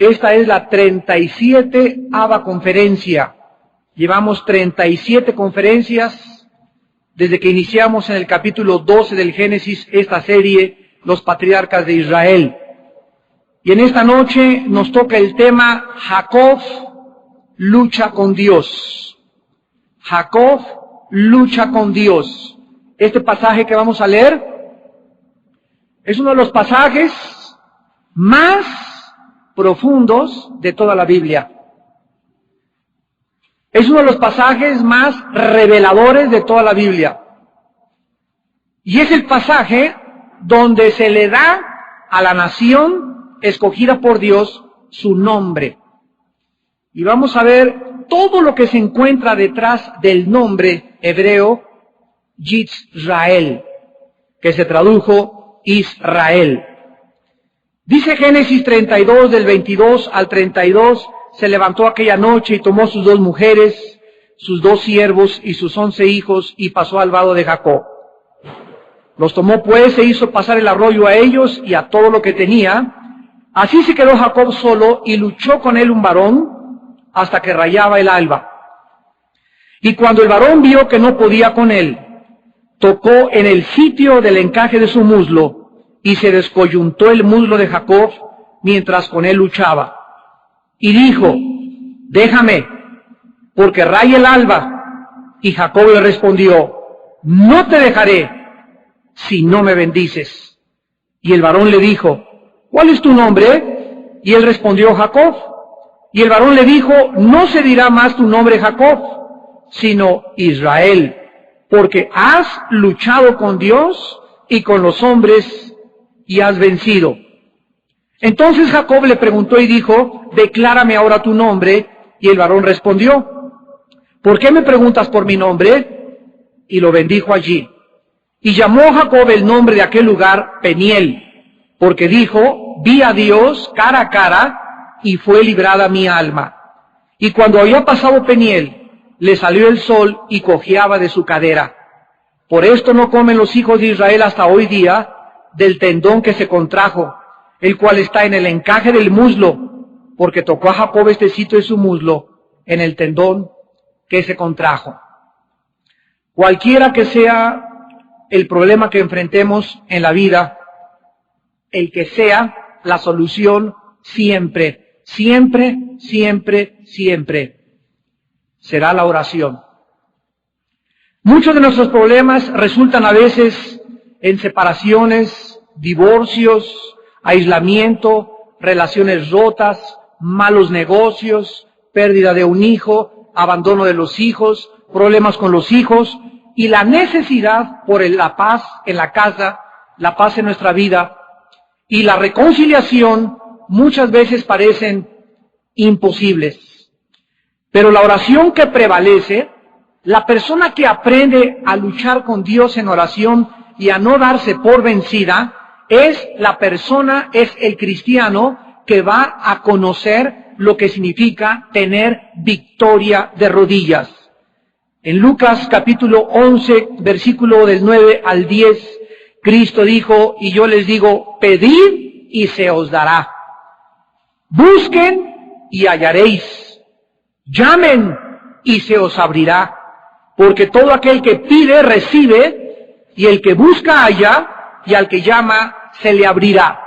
Esta es la 37ª conferencia. Llevamos 37 conferencias desde que iniciamos en el capítulo 12 del Génesis esta serie, Los Patriarcas de Israel. Y en esta noche nos toca el tema Jacob lucha con Dios. Jacob lucha con Dios. Este pasaje que vamos a leer es uno de los pasajes más profundos de toda la Biblia. Es uno de los pasajes más reveladores de toda la Biblia. Y es el pasaje donde se le da a la nación escogida por Dios su nombre. Y vamos a ver todo lo que se encuentra detrás del nombre hebreo Yisrael, que se tradujo Israel. Dice Génesis 32, del 22 al 32, se levantó aquella noche y tomó sus 2 mujeres, sus 2 siervos y sus 11 hijos y pasó al vado de Jacob. Los tomó pues e hizo pasar el arroyo a ellos y a todo lo que tenía. Así se quedó Jacob solo y luchó con él un varón hasta que rayaba el alba. Y cuando el varón vio que no podía con él, tocó en el sitio del encaje de su muslo y se descoyuntó el muslo de Jacob mientras con él luchaba. Y dijo: déjame, porque raya el alba. Y Jacob le respondió: no te dejaré si no me bendices. Y el varón le dijo: ¿cuál es tu nombre? Y él respondió: Jacob. Y el varón le dijo: no se dirá más tu nombre Jacob, sino Israel, porque has luchado con Dios y con los hombres y has vencido. Entonces Jacob le preguntó y dijo: declárame ahora tu nombre. Y el varón respondió: ¿por qué me preguntas por mi nombre? Y lo bendijo allí. Y llamó Jacob el nombre de aquel lugar Peniel, porque dijo: vi a Dios cara a cara y fue librada mi alma. Y cuando había pasado Peniel, le salió el sol y cojeaba de su cadera. Por esto no comen los hijos de Israel hasta hoy día del tendón que se contrajo, el cual está en el encaje del muslo, porque tocó a Jacob este sitio de su muslo en el tendón que se contrajo. Cualquiera que sea el problema que enfrentemos en la vida, el que sea la solución siempre, siempre, siempre, siempre, será la oración. Muchos de nuestros problemas resultan a veces en separaciones, divorcios, aislamiento, relaciones rotas, malos negocios, pérdida de un hijo, abandono de los hijos, problemas con los hijos y la necesidad por la paz en la casa, la paz en nuestra vida y la reconciliación muchas veces parecen imposibles. Pero la oración que prevalece, la persona que aprende a luchar con Dios en oración y a no darse por vencida, es la persona, es el cristiano que va a conocer lo que significa tener victoria de rodillas. En Lucas capítulo 11, versículo del 9 al 10, Cristo dijo: y yo les digo, pedid y se os dará. Busquen y hallaréis. Llamen y se os abrirá. Porque todo aquel que pide, recibe, y el que busca, halla, y al que llama, se le abrirá.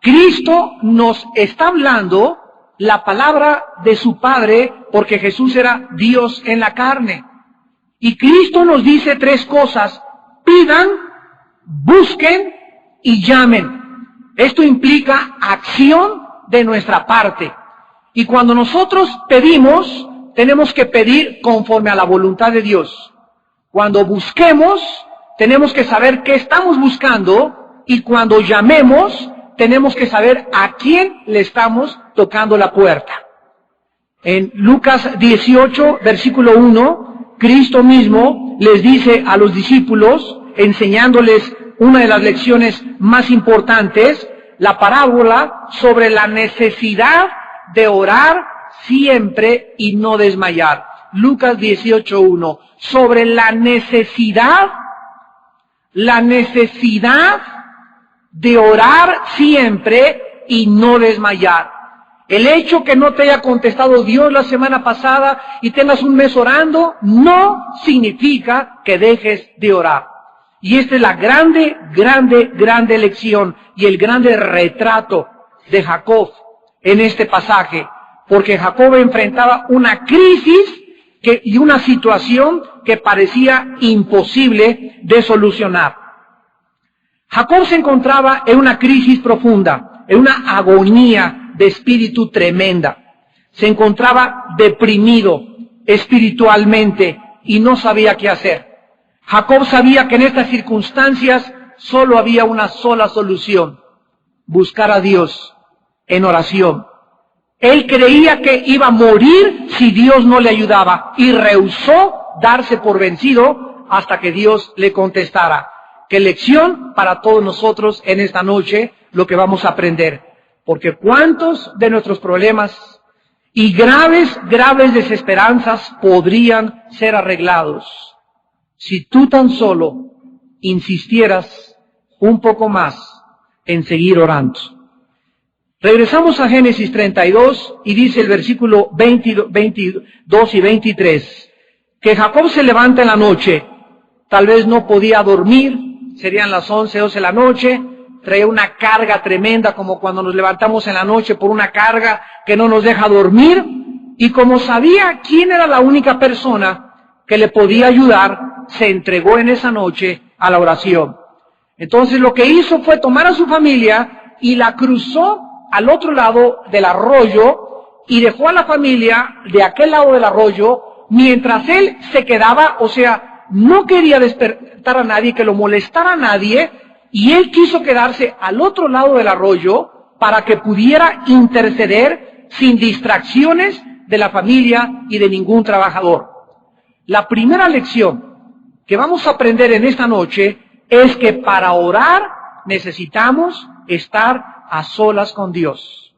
Cristo nos está hablando la palabra de su Padre, porque Jesús era Dios en la carne. Y Cristo nos dice 3 cosas: pidan, busquen y llamen. Esto implica acción de nuestra parte. Y cuando nosotros pedimos, tenemos que pedir conforme a la voluntad de Dios. Cuando busquemos, tenemos que saber qué estamos buscando, y cuando llamemos, tenemos que saber a quién le estamos tocando la puerta. En Lucas 18, versículo 1, Cristo mismo les dice a los discípulos, enseñándoles una de las lecciones más importantes, la parábola sobre la necesidad de orar siempre y no desmayar. Lucas 18:1, sobre la necesidad de orar siempre y no desmayar. El hecho que no te haya contestado Dios la semana pasada y tengas un mes orando, no significa que dejes de orar. Y esta es la grande lección y el grande retrato de Jacob en este pasaje, porque Jacob enfrentaba una crisis y una situación que parecía imposible de solucionar. Jacob se encontraba en una crisis profunda, en una agonía de espíritu tremenda. Se encontraba deprimido espiritualmente y no sabía qué hacer. Jacob sabía que en estas circunstancias solo había una sola solución: buscar a Dios en oración. Él creía que iba a morir si Dios no le ayudaba y rehusó darse por vencido hasta que Dios le contestara. Qué lección para todos nosotros en esta noche lo que vamos a aprender. Porque cuántos de nuestros problemas y graves desesperanzas podrían ser arreglados si tú tan solo insistieras un poco más en seguir orando. Regresamos a Génesis 32 y dice el versículo 22 y 23, que Jacob se levanta en la noche, tal vez no podía dormir, serían las 11, 12 de la noche, traía una carga tremenda, como cuando nos levantamos en la noche por una carga que no nos deja dormir, y como sabía quién era la única persona que le podía ayudar, se entregó en esa noche a la oración. Entonces lo que hizo fue tomar a su familia y la cruzó al otro lado del arroyo y dejó a la familia de aquel lado del arroyo mientras él se quedaba, o sea, no quería despertar a nadie, que lo molestara a nadie, y él quiso quedarse al otro lado del arroyo para que pudiera interceder sin distracciones de la familia y de ningún trabajador. La primera lección que vamos a aprender en esta noche es que para orar necesitamos estar a solas con Dios.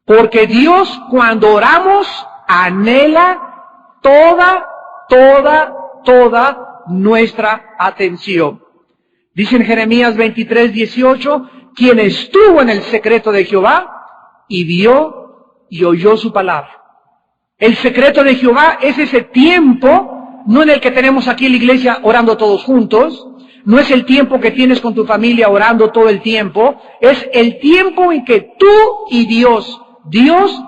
Porque Dios, cuando oramos, anhela toda nuestra atención. Dice en Jeremías 23:18, quien estuvo en el secreto de Jehová y vio y oyó su palabra. El secreto de Jehová es ese tiempo, no en el que tenemos aquí en la iglesia orando todos juntos, no es el tiempo que tienes con tu familia orando todo el tiempo, es el tiempo en que tú y Dios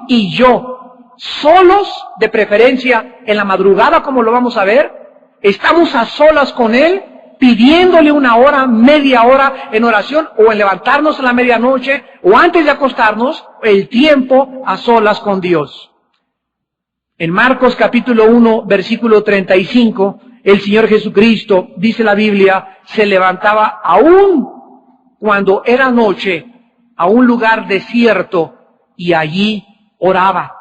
y yo, solos, de preferencia en la madrugada como lo vamos a ver, estamos a solas con Él, pidiéndole una hora, media hora en oración, o en levantarnos a la medianoche, o antes de acostarnos, el tiempo a solas con Dios. En Marcos capítulo 1, versículo 35, el Señor Jesucristo, dice la Biblia, se levantaba aún cuando era noche a un lugar desierto y allí oraba.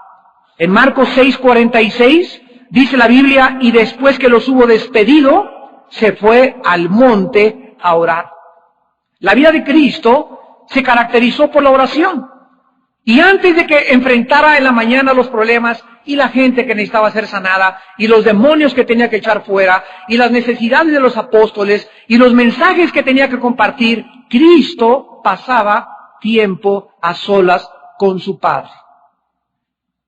En Marcos 6:46 dice la Biblia, y después que los hubo despedido, se fue al monte a orar. La vida de Cristo se caracterizó por la oración. Y antes de que enfrentara en la mañana los problemas y la gente que necesitaba ser sanada y los demonios que tenía que echar fuera y las necesidades de los apóstoles y los mensajes que tenía que compartir, Cristo pasaba tiempo a solas con su Padre.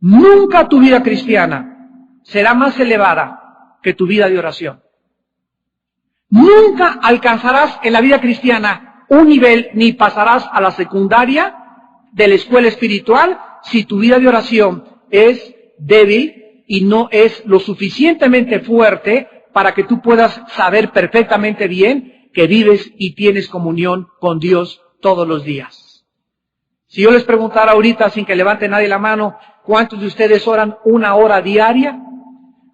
Nunca tu vida cristiana será más elevada que tu vida de oración. Nunca alcanzarás en la vida cristiana un nivel ni pasarás a la secundaria de la escuela espiritual si tu vida de oración es débil y no es lo suficientemente fuerte para que tú puedas saber perfectamente bien que vives y tienes comunión con Dios todos los días. Si yo les preguntara ahorita, sin que levante nadie la mano, ¿cuántos de ustedes oran 1 hora diaria?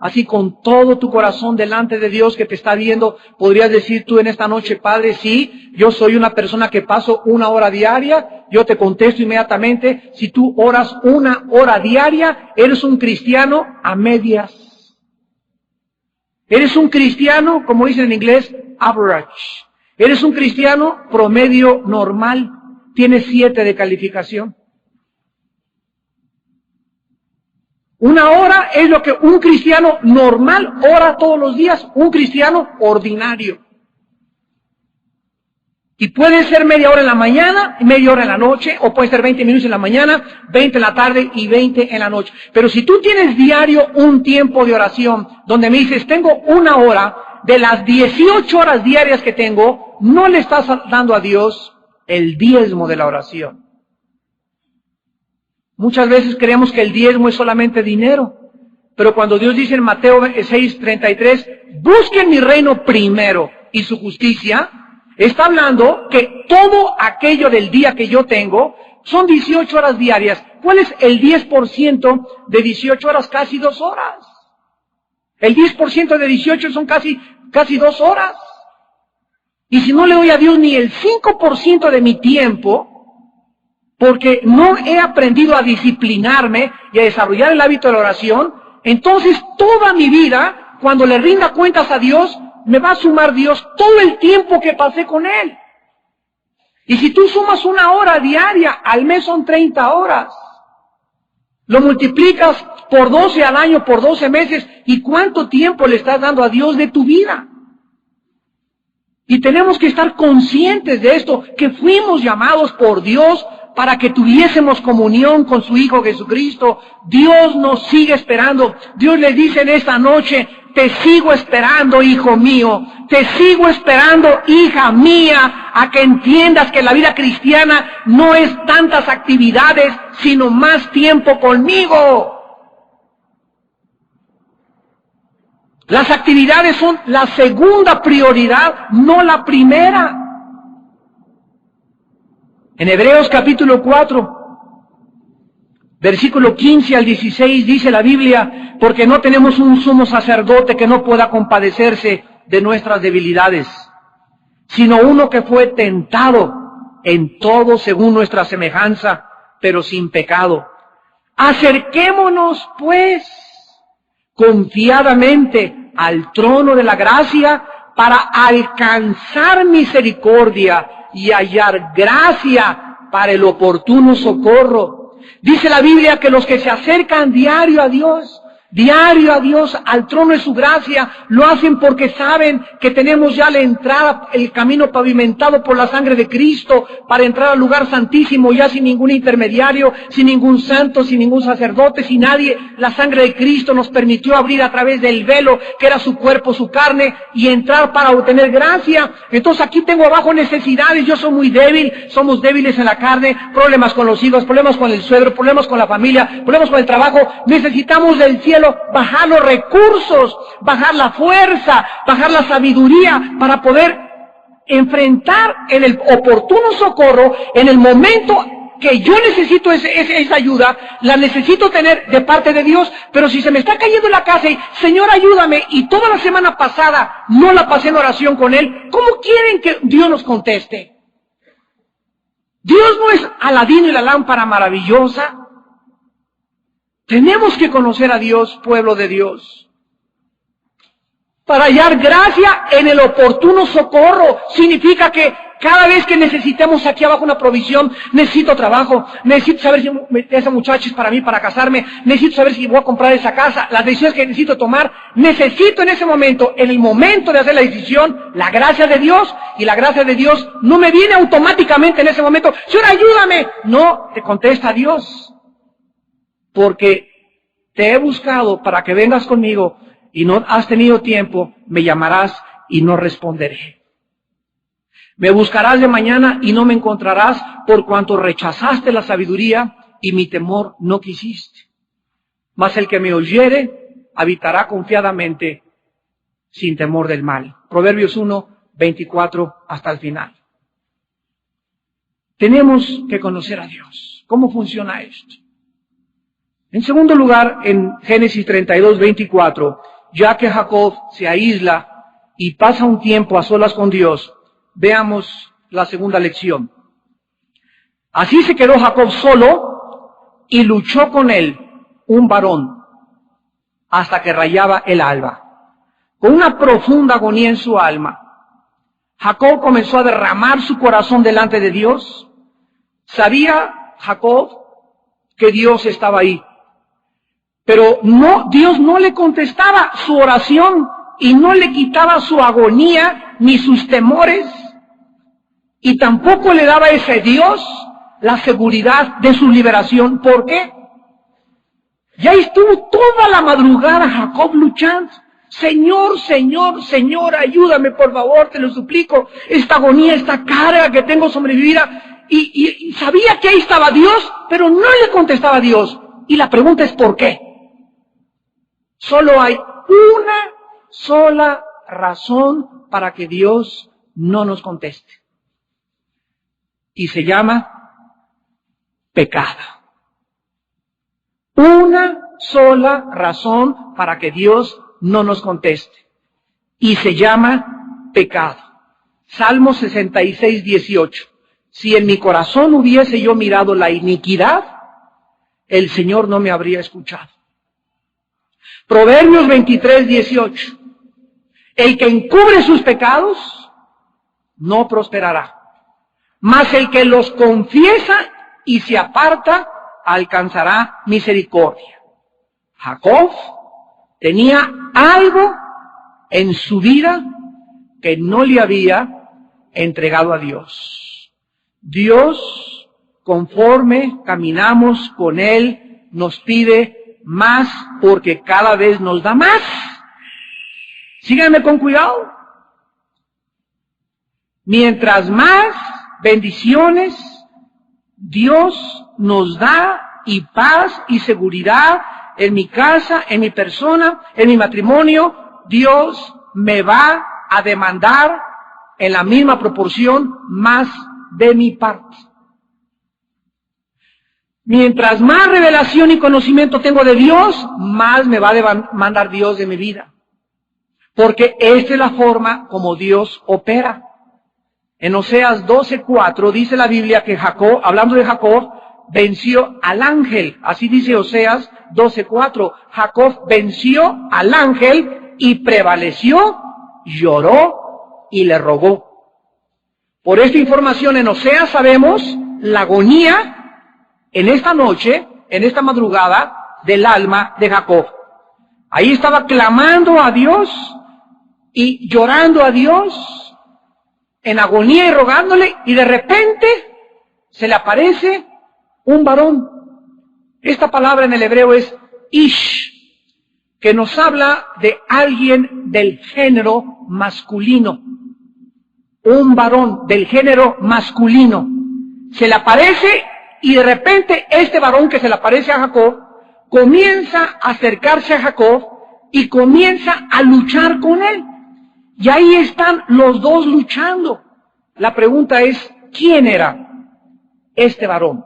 Así con todo tu corazón delante de Dios que te está viendo, podrías decir tú en esta noche, Padre, sí, yo soy una persona que paso 1 hora diaria, yo te contesto inmediatamente. Si tú oras 1 hora diaria, eres un cristiano a medias. Eres un cristiano, como dicen en inglés, average. Eres un cristiano promedio normal, tienes 7 de calificación. 1 hora es lo que un cristiano normal ora todos los días, un cristiano ordinario. Y puede ser media hora en la mañana, media hora en la noche, o puede ser 20 minutos en la mañana, 20 en la tarde y 20 en la noche. Pero si tú tienes diario un tiempo de oración, donde me dices, tengo una hora, de las 18 horas diarias que tengo, no le estás dando a Dios el diezmo de la oración. Muchas veces creemos que el diezmo es solamente dinero. Pero cuando Dios dice en Mateo 6:33, busquen mi reino primero y su justicia, está hablando que todo aquello del día que yo tengo son 18 horas diarias. ¿Cuál es el 10% de 18 horas? Casi 2 horas. El 10% de 18 son casi 2 horas. Y si no le doy a Dios ni el 5% de mi tiempo, porque no he aprendido a disciplinarme y a desarrollar el hábito de la oración, entonces toda mi vida, cuando le rinda cuentas a Dios, me va a sumar Dios todo el tiempo que pasé con Él. Y si tú sumas 1 hora diaria, al mes son 30 horas. Lo multiplicas por 12 al año, por 12 meses, ¿y cuánto tiempo le estás dando a Dios de tu vida? Y tenemos que estar conscientes de esto, que fuimos llamados por Dios para que tuviésemos comunión con su Hijo Jesucristo. Dios nos sigue esperando. Dios le dice en esta noche, te sigo esperando, hijo mío. Te sigo esperando, hija mía, a que entiendas que la vida cristiana no es tantas actividades, sino más tiempo conmigo. Las actividades son la segunda prioridad, no la primera. En Hebreos capítulo 4, versículo 15 al 16 dice la Biblia, porque no tenemos un sumo sacerdote que no pueda compadecerse de nuestras debilidades, sino uno que fue tentado en todo según nuestra semejanza, pero sin pecado. Acerquémonos pues confiadamente al trono de la gracia para alcanzar misericordia y hallar gracia para el oportuno socorro. Dice la Biblia que los que se acercan diario a Dios, al trono de su gracia, lo hacen porque saben que tenemos ya la entrada, el camino pavimentado por la sangre de Cristo para entrar al lugar santísimo, ya sin ningún intermediario, sin ningún santo, sin ningún sacerdote, sin nadie. La sangre de Cristo nos permitió abrir a través del velo, que era su cuerpo, su carne, y entrar para obtener gracia. Entonces aquí tengo abajo necesidades, yo soy muy débil, somos débiles en la carne, problemas con los hijos, problemas con el suegro, problemas con la familia, problemas con el trabajo. Necesitamos del cielo bajar los recursos, bajar la fuerza, bajar la sabiduría para poder enfrentar en el oportuno socorro, en el momento que yo necesito esa ayuda, la necesito tener de parte de Dios. Pero si se me está cayendo en la casa y, Señor, ayúdame, y toda la semana pasada no la pasé en oración con Él, ¿cómo quieren que Dios nos conteste? Dios no es Aladino y la lámpara maravillosa. Tenemos que conocer a Dios, pueblo de Dios, para hallar gracia en el oportuno socorro. Significa que cada vez que necesitemos aquí abajo una provisión, necesito trabajo, necesito saber si esa muchacha es para mí, para casarme, necesito saber si voy a comprar esa casa, las decisiones que necesito tomar, necesito en ese momento, en el momento de hacer la decisión, la gracia de Dios. Y la gracia de Dios no me viene automáticamente en ese momento, Señor, ayúdame. No, te contesta Dios. Porque te he buscado para que vengas conmigo y no has tenido tiempo, me llamarás y no responderé. Me buscarás de mañana y no me encontrarás, por cuanto rechazaste la sabiduría y mi temor no quisiste. Mas el que me oyere habitará confiadamente sin temor del mal. Proverbios 1, 24 hasta el final. Tenemos que conocer a Dios. ¿Cómo funciona esto? En segundo lugar, en Génesis 32, 24, ya que Jacob se aísla y pasa un tiempo a solas con Dios, veamos la segunda lección. Así se quedó Jacob solo y luchó con él un varón hasta que rayaba el alba. Con una profunda agonía en su alma, Jacob comenzó a derramar su corazón delante de Dios. Sabía Jacob que Dios estaba ahí. Pero no, Dios no le contestaba su oración y no le quitaba su agonía ni sus temores. Y tampoco le daba a ese Dios la seguridad de su liberación. ¿Por qué? Ya estuvo toda la madrugada Jacob luchando. Señor, Señor, Señor, ayúdame, por favor, te lo suplico. Esta agonía, esta carga que tengo sobre mi vida. Y sabía que ahí estaba Dios, pero no le contestaba a Dios. Y la pregunta es ¿por qué? Solo hay una sola razón para que Dios no nos conteste. Y se llama pecado. Una sola razón para que Dios no nos conteste. Y se llama pecado. Salmo 66, 18. Si en mi corazón hubiese yo mirado la iniquidad, el Señor no me habría escuchado. Proverbios 23, 18. El que encubre sus pecados no prosperará, mas el que los confiesa y se aparta alcanzará misericordia. Jacob tenía algo en su vida que no le había entregado a Dios. Dios, conforme caminamos con Él, nos pide más porque cada vez nos da más. Síganme con cuidado. Mientras más bendiciones Dios nos da y paz y seguridad en mi casa, en mi persona, en mi matrimonio, Dios me va a demandar en la misma proporción más de mi parte. Mientras más revelación y conocimiento tengo de Dios, más me va a demandar Dios de mi vida. Porque esta es la forma como Dios opera. En Oseas 12:4 dice la Biblia que Jacob, hablando de Jacob, venció al ángel. Así dice Oseas 12:4. Jacob venció al ángel y prevaleció, lloró y le rogó. Por esta información en Oseas sabemos la agonía en esta noche, en esta madrugada, del alma de Jacob. Ahí estaba clamando a Dios y llorando a Dios en agonía y rogándole, y de repente se le aparece un varón. Esta palabra en el hebreo es ish, que nos habla de alguien del género masculino. Un varón del género masculino. Se le aparece y de repente este varón que se le aparece a Jacob comienza a acercarse a Jacob y comienza a luchar con él. Y ahí están los dos luchando. La pregunta es, ¿quién era este varón?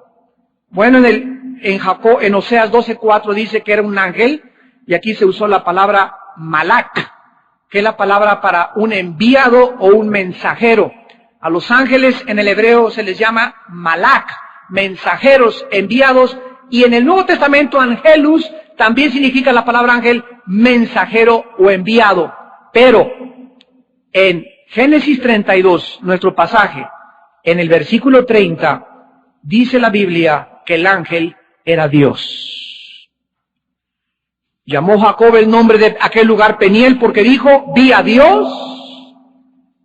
Bueno, en Oseas 12:4 dice que era un ángel, y aquí se usó la palabra malak, que es la palabra para un enviado o un mensajero. A los ángeles en el hebreo se les llama malak, mensajeros, enviados, y en el Nuevo Testamento angelus también significa la palabra ángel, mensajero o enviado. Pero en Génesis 32, nuestro pasaje, en el versículo 30, dice la Biblia que el ángel era Dios. Llamó Jacob el nombre de aquel lugar Peniel porque dijo, vi a Dios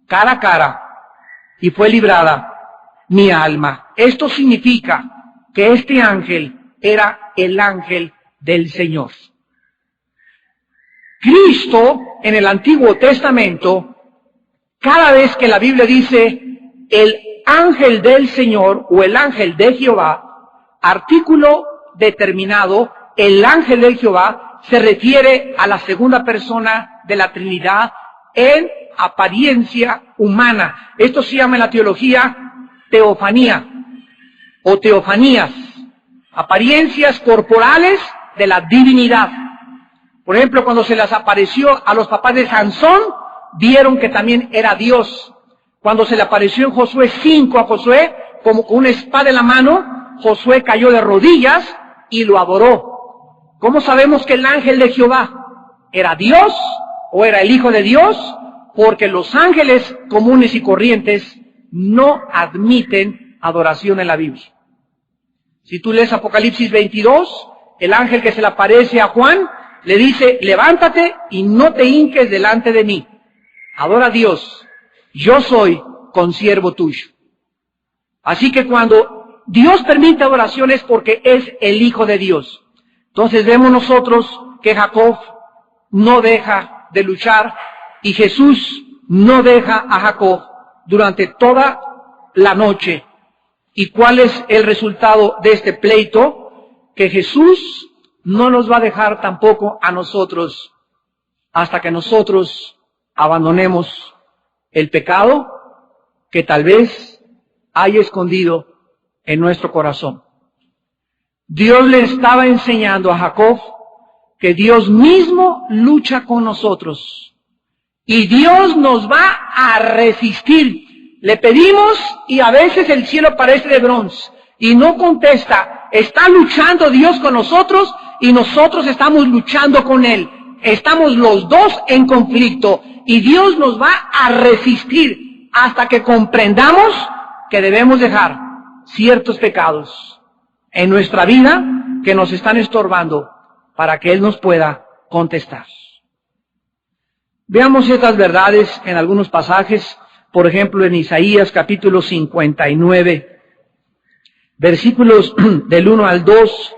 cara a cara y fue librada mi alma. Esto significa que este ángel era el ángel del Señor. Cristo en el Antiguo Testamento, cada vez que la Biblia dice el ángel del Señor o el ángel de Jehová, artículo determinado, el ángel de Jehová se refiere a la segunda persona de la Trinidad en apariencia humana. Esto se llama en la teología teofanía o teofanías, apariencias corporales de la divinidad. Por ejemplo, cuando se les apareció a los papás de Sansón, vieron que también era Dios. Cuando se le apareció en Josué 5 a Josué, como con una espada en la mano, Josué cayó de rodillas y lo adoró. ¿Cómo sabemos que el ángel de Jehová era Dios o era el Hijo de Dios? Porque los ángeles comunes y corrientes no admiten adoración en la Biblia. Si tú lees Apocalipsis 22, el ángel que se le aparece a Juan, le dice, levántate y no te hinques delante de mí. Adora a Dios. Yo soy consiervo tuyo. Así que cuando Dios permite adoración es porque es el Hijo de Dios. Entonces vemos nosotros que Jacob no deja de luchar y Jesús no deja a Jacob durante toda la noche. ¿Y cuál es el resultado de este pleito? Que Jesús no nos va a dejar tampoco a nosotros hasta que nosotros abandonemos el pecado que tal vez haya escondido en nuestro corazón. Dios le estaba enseñando a Jacob que Dios mismo lucha con nosotros y Dios nos va a resistir. Le pedimos y a veces el cielo parece de bronce y no contesta. Está luchando Dios con nosotros y nosotros estamos luchando con Él. Estamos los dos en conflicto y Dios nos va a resistir hasta que comprendamos que debemos dejar ciertos pecados en nuestra vida que nos están estorbando para que Él nos pueda contestar. Veamos estas verdades en algunos pasajes. Por ejemplo, en Isaías capítulo 59, versículos del 1 al 2,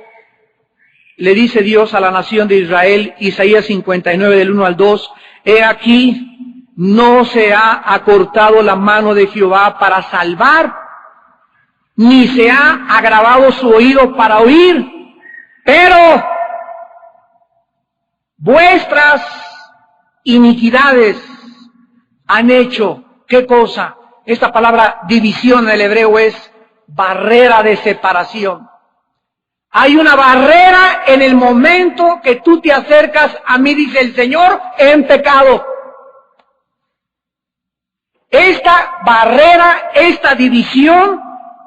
le dice Dios a la nación de Israel, Isaías 59 del 1 al 2, he aquí, no se ha acortado la mano de Jehová para salvar, ni se ha agravado su oído para oír, pero vuestras iniquidades han hecho. ¿Qué cosa? Esta palabra división en el hebreo es barrera de separación. Hay una barrera en el momento que tú te acercas a mí, dice el Señor, en pecado. Esta barrera, esta división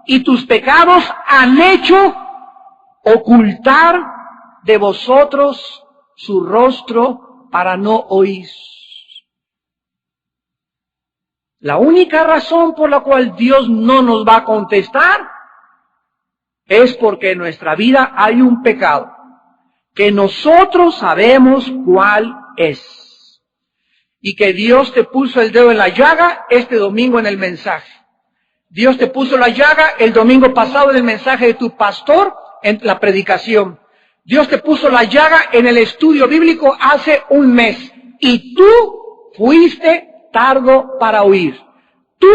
y tus pecados han hecho ocultar de vosotros su rostro para no oír. La única razón por la cual Dios no nos va a contestar es porque en nuestra vida hay un pecado que nosotros sabemos cuál es. Y que Dios te puso el dedo en la llaga este domingo en el mensaje. Dios te puso la llaga el domingo pasado en el mensaje de tu pastor en la predicación. Dios te puso la llaga en el estudio bíblico hace un mes. Y tú fuiste tardo para oír. Tú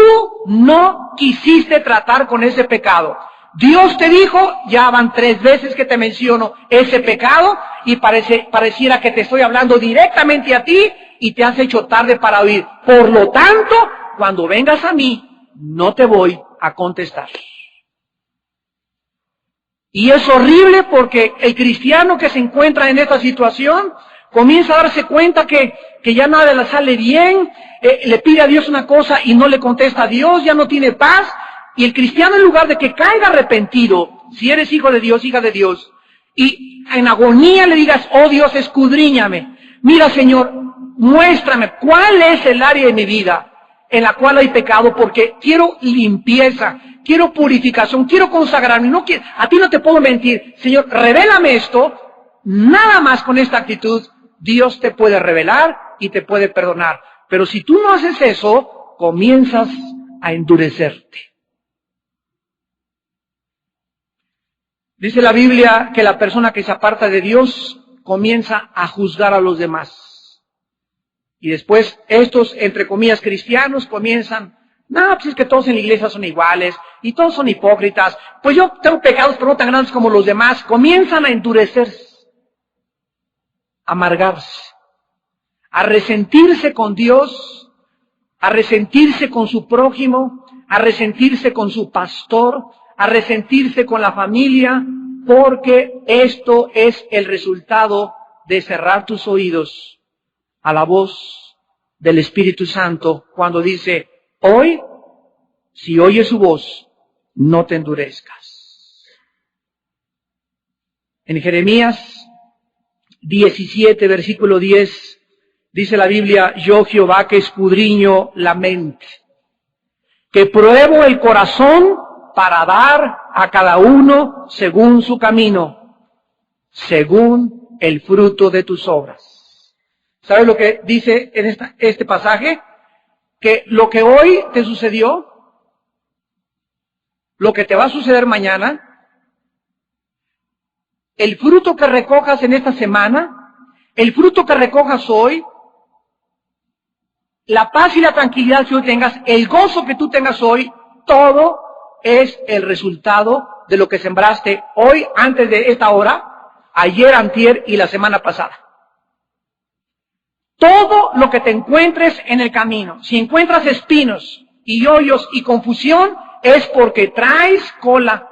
no quisiste tratar con ese pecado. Dios te dijo, ya van 3 veces que te menciono ese pecado y pareciera que te estoy hablando directamente a ti y te has hecho tarde para oír. Por lo tanto, cuando vengas a mí, no te voy a contestar. Y es horrible porque el cristiano que se encuentra en esta situación comienza a darse cuenta que ya nada le sale bien, le pide a Dios una cosa y no le contesta a Dios, ya no tiene paz. Y el cristiano, en lugar de que caiga arrepentido, si eres hijo de Dios, hija de Dios, y en agonía le digas, oh Dios, escudriñame. Mira, Señor, muéstrame cuál es el área de mi vida en la cual hay pecado, porque quiero limpieza, quiero purificación, quiero consagrarme. A ti no te puedo mentir. Señor, revélame esto. Nada más con esta actitud, Dios te puede revelar y te puede perdonar. Pero si tú no haces eso, comienzas a endurecerte. Dice la Biblia que la persona que se aparta de Dios comienza a juzgar a los demás. Y después estos, entre comillas, cristianos comienzan, no, pues es que todos en la iglesia son iguales y todos son hipócritas. Pues yo tengo pecados pero no tan grandes como los demás. Comienzan a endurecerse, a amargarse, a resentirse con Dios, a resentirse con su prójimo, a resentirse con su pastor, a resentirse con la familia, porque esto es el resultado de cerrar tus oídos a la voz del Espíritu Santo cuando dice, hoy, si oyes su voz, no te endurezcas. En Jeremías 17, versículo 10, dice la Biblia, yo Jehová que escudriño la mente, que pruebo el corazón para dar a cada uno según su camino, según el fruto de tus obras. ¿Sabes lo que dice en este pasaje? Que lo que hoy te sucedió, lo que te va a suceder mañana, el fruto que recojas en esta semana, el fruto que recojas hoy, la paz y la tranquilidad que hoy tengas, el gozo que tú tengas hoy, todo es el resultado de lo que sembraste hoy, antes de esta hora, ayer, antier y la semana pasada. Todo lo que te encuentres en el camino, si encuentras espinos y hoyos y confusión, es porque traes cola.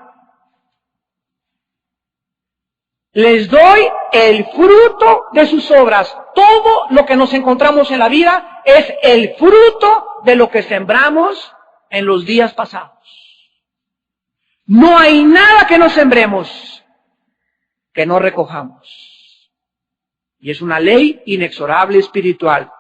Les doy el fruto de sus obras. Todo lo que nos encontramos en la vida es el fruto de lo que sembramos en los días pasados. No hay nada que no sembremos que no recojamos. Y es una ley inexorable espiritual.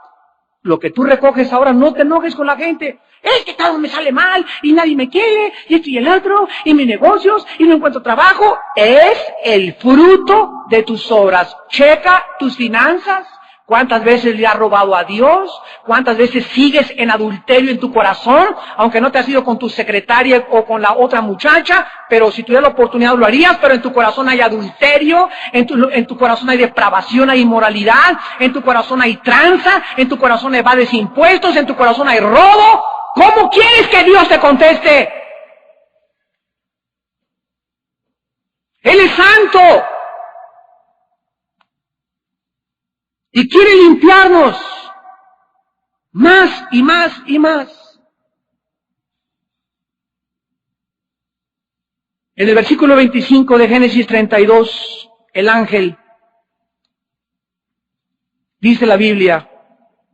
Lo que tú recoges ahora, no te enojes con la gente. Es que todo me sale mal, y nadie me quiere, y esto y el otro, y mis negocios, y no encuentro trabajo. Es el fruto de tus obras. Checa tus finanzas. ¿Cuántas veces le has robado a Dios? ¿Cuántas veces sigues en adulterio en tu corazón? Aunque no te has ido con tu secretaria o con la otra muchacha, pero si tuvieras la oportunidad lo harías, pero en tu corazón hay adulterio, en tu corazón hay depravación, hay inmoralidad, en tu corazón hay tranza, en tu corazón evades impuestos, en tu corazón hay robo. ¿Cómo quieres que Dios te conteste? Él es santo. Y quiere limpiarnos más y más y más. En el versículo 25 de Génesis 32, el ángel, dice la Biblia,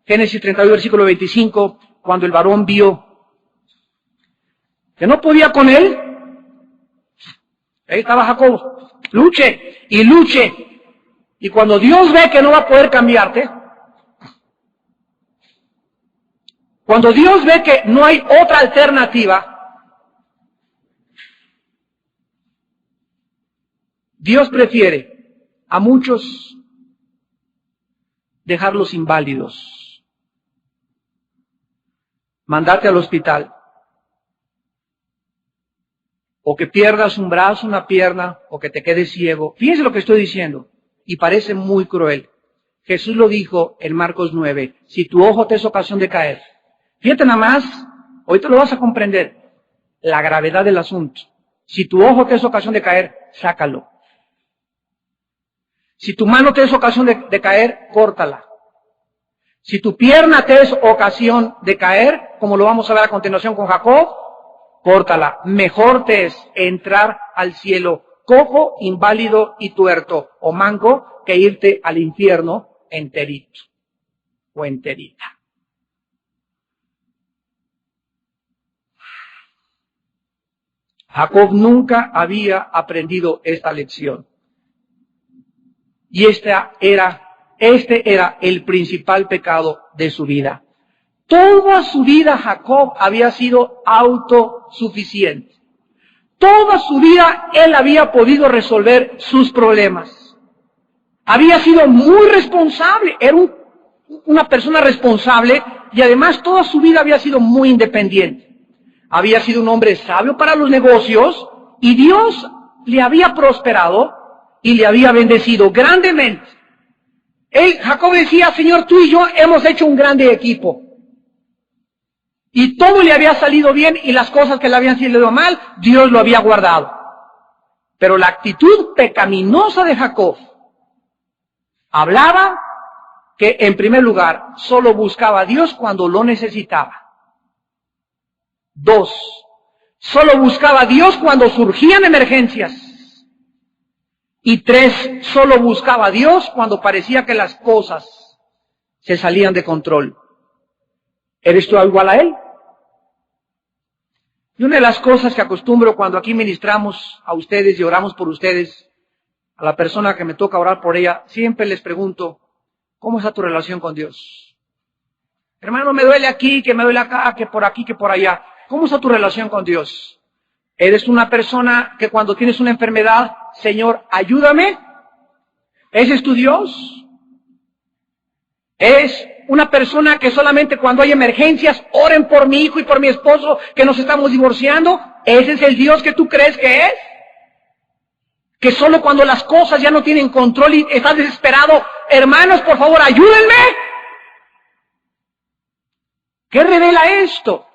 Génesis 32, versículo 25, cuando el varón vio que no podía con él, ahí estaba Jacob, luche y luche. Y cuando Dios ve que no va a poder cambiarte, cuando Dios ve que no hay otra alternativa, Dios prefiere a muchos dejarlos inválidos, mandarte al hospital, o que pierdas un brazo, una pierna, o que te quedes ciego. Fíjense lo que estoy diciendo. Y parece muy cruel. Jesús lo dijo en Marcos 9, si tu ojo te es ocasión de caer. Fíjate nada más, ahorita lo vas a comprender, la gravedad del asunto. Si tu ojo te es ocasión de caer, sácalo. Si tu mano te es ocasión de caer, córtala. Si tu pierna te es ocasión de caer, como lo vamos a ver a continuación con Jacob, córtala. Mejor te es entrar al cielo cojo, inválido y tuerto, o manco, que irte al infierno enterito o enterita. Jacob nunca había aprendido esta lección. Y este era el principal pecado de su vida. Toda su vida Jacob había sido autosuficiente. Toda su vida él había podido resolver sus problemas. Había sido muy responsable, era una persona responsable y además toda su vida había sido muy independiente. Había sido un hombre sabio para los negocios y Dios le había prosperado y le había bendecido grandemente. Jacob decía, Señor, tú y yo hemos hecho un grande equipo. Y todo le había salido bien y las cosas que le habían salido mal, Dios lo había guardado. Pero la actitud pecaminosa de Jacob hablaba que en primer lugar solo buscaba a Dios cuando lo necesitaba. 2, solo buscaba a Dios cuando surgían emergencias. Y 3, solo buscaba a Dios cuando parecía que las cosas se salían de control. ¿Eres tú igual a él? Y una de las cosas que acostumbro cuando aquí ministramos a ustedes y oramos por ustedes, a la persona que me toca orar por ella, siempre les pregunto, ¿cómo está tu relación con Dios? Hermano, me duele aquí, que me duele acá, que por aquí, que por allá. ¿Cómo está tu relación con Dios? ¿Eres una persona que cuando tienes una enfermedad, Señor, ayúdame? ¿Ese es tu Dios? ¿Es una persona que solamente cuando hay emergencias, oren por mi hijo y por mi esposo que nos estamos divorciando? ¿Ese es el Dios que tú crees que es? Que solo cuando las cosas ya no tienen control y estás desesperado, hermanos, por favor, ayúdenme. ¿Qué revela esto?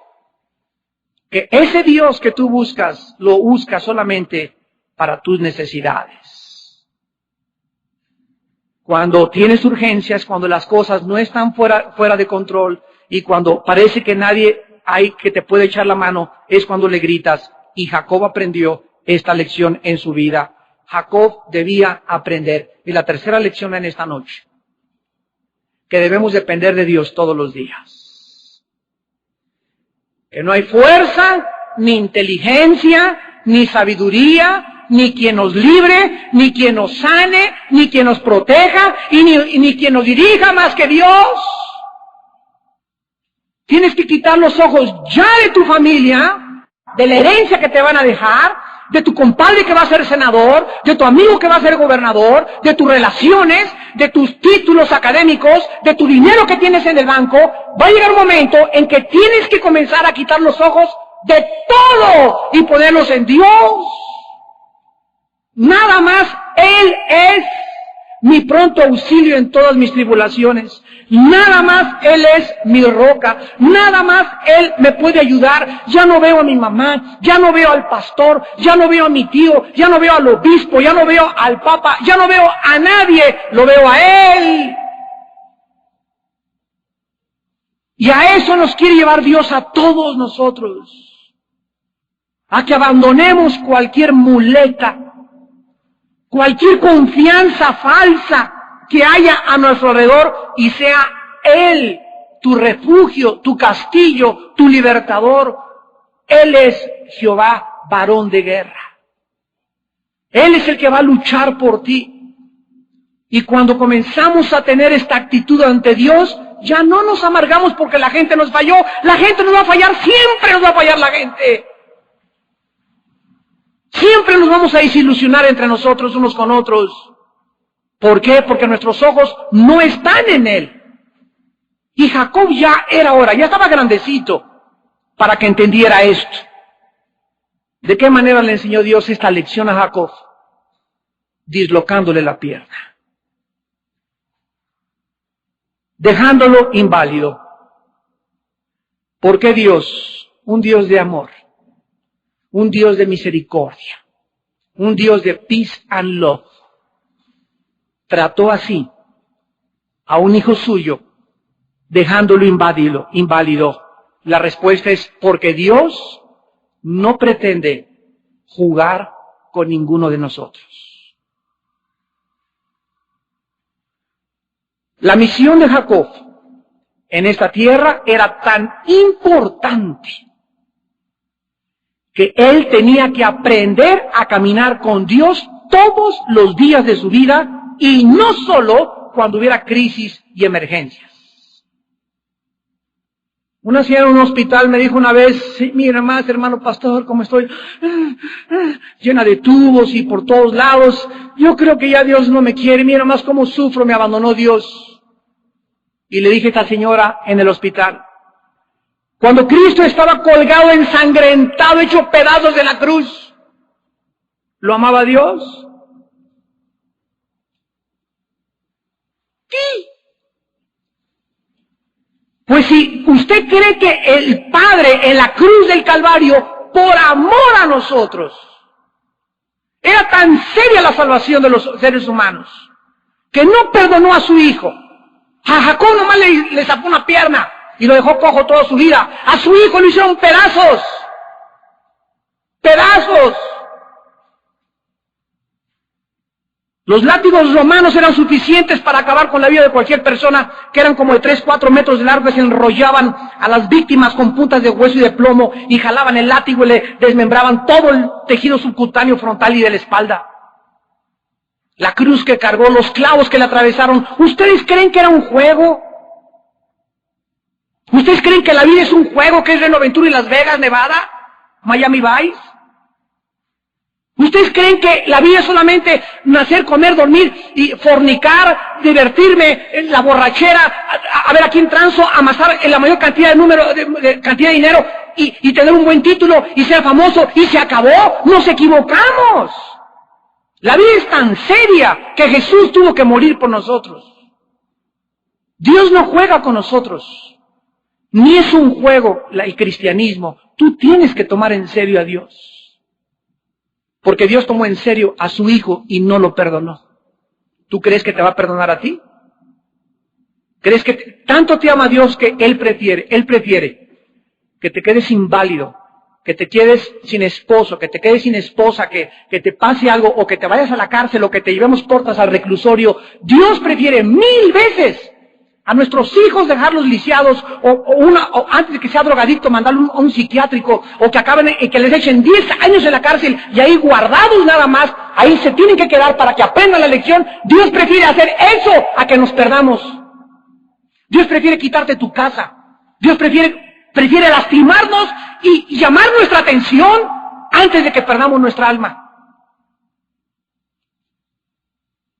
Que ese Dios que tú buscas, lo buscas solamente para tus necesidades. Cuando tienes urgencias, cuando las cosas no están fuera de control y cuando parece que nadie hay que te puede echar la mano, es cuando le gritas. Y Jacob aprendió esta lección en su vida. Jacob debía aprender. Y la tercera lección en esta noche, que debemos depender de Dios todos los días. Que no hay fuerza, ni inteligencia, ni sabiduría, ni quien nos libre, ni quien nos sane, ni quien nos proteja, y ni quien nos dirija más que Dios. Tienes que quitar los ojos ya de tu familia, de la herencia que te van a dejar, de tu compadre que va a ser senador, de tu amigo que va a ser gobernador, de tus relaciones, de tus títulos académicos, de tu dinero que tienes en el banco. Va a llegar un momento en que tienes que comenzar a quitar los ojos de todo y ponerlos en Dios. Nada más Él es mi pronto auxilio en todas mis tribulaciones. Nada más Él es mi roca. Nada más Él me puede ayudar. Ya no veo a mi mamá, ya no veo al pastor, ya no veo a mi tío, ya no veo al obispo, ya no veo al papa, ya no veo a nadie, lo veo a Él. Y a eso nos quiere llevar Dios a todos nosotros. A que abandonemos cualquier muleta, cualquier confianza falsa que haya a nuestro alrededor y sea Él tu refugio, tu castillo, tu libertador. Él es Jehová, varón de guerra. Él es el que va a luchar por ti. Y cuando comenzamos a tener esta actitud ante Dios, ya no nos amargamos porque la gente nos falló. La gente nos va a fallar, siempre nos va a fallar la gente. Siempre nos vamos a desilusionar entre nosotros unos con otros. ¿Por qué? Porque nuestros ojos no están en Él. Y Jacob ya era hora, ya estaba grandecito para que entendiera esto. ¿De qué manera le enseñó Dios esta lección a Jacob? Dislocándole la pierna. Dejándolo inválido. ¿Por qué Dios? Un Dios de amor. Un Dios de misericordia. Un Dios de peace and love. Trató así a un hijo suyo, dejándolo inválido. La respuesta es porque Dios no pretende jugar con ninguno de nosotros. La misión de Jacob en esta tierra era tan importante que él tenía que aprender a caminar con Dios todos los días de su vida y no solo cuando hubiera crisis y emergencias. Una señora en un hospital me dijo una vez, sí, mira más, hermano pastor, cómo estoy llena de tubos y por todos lados. Yo creo que ya Dios no me quiere, mira más cómo sufro, me abandonó Dios. Y le dije a esta señora en el hospital, cuando Cristo estaba colgado, ensangrentado, hecho pedazos de la cruz, ¿lo amaba Dios? ¿Qué? Pues si usted cree que el Padre en la cruz del Calvario, por amor a nosotros, era tan seria la salvación de los seres humanos, que no perdonó a su hijo. A Jacob nomás le sacó una pierna y lo dejó cojo toda su vida. A su hijo lo hicieron pedazos. Pedazos. Los látigos romanos eran suficientes para acabar con la vida de cualquier persona, que eran como de 3-4 metros de largo, que se enrollaban a las víctimas con puntas de hueso y de plomo y jalaban el látigo y le desmembraban todo el tejido subcutáneo frontal y de la espalda. La cruz que cargó, los clavos que le atravesaron. ¿Ustedes creen que era un juego? ¿Ustedes creen que la vida es un juego, que es Reno Aventura y Las Vegas, Nevada, Miami Vice? ¿Ustedes creen que la vida es solamente nacer, comer, dormir y fornicar, divertirme, en la borrachera, a ver a quién transo, amasar en la mayor cantidad de cantidad de dinero y tener un buen título y ser famoso y se acabó? ¡Nos equivocamos! La vida es tan seria que Jesús tuvo que morir por nosotros. Dios no juega con nosotros. Ni es un juego el cristianismo. Tú tienes que tomar en serio a Dios. Porque Dios tomó en serio a su Hijo y no lo perdonó. ¿Tú crees que te va a perdonar a ti? ¿Crees que tanto te ama Dios que Él prefiere que te quedes inválido, que te quedes sin esposo, que te quedes sin esposa, que te pase algo o que te vayas a la cárcel o que te llevemos portas al reclusorio? Dios prefiere 1000 veces a nuestros hijos dejarlos lisiados o antes de que sea drogadicto mandarlo a un psiquiátrico o que acaben y que les echen 10 años en la cárcel y ahí guardados nada más, ahí se tienen que quedar para que aprendan la lección. Dios prefiere hacer eso a que nos perdamos. Dios prefiere quitarte tu casa. Dios prefiere lastimarnos y llamar nuestra atención antes de que perdamos nuestra alma.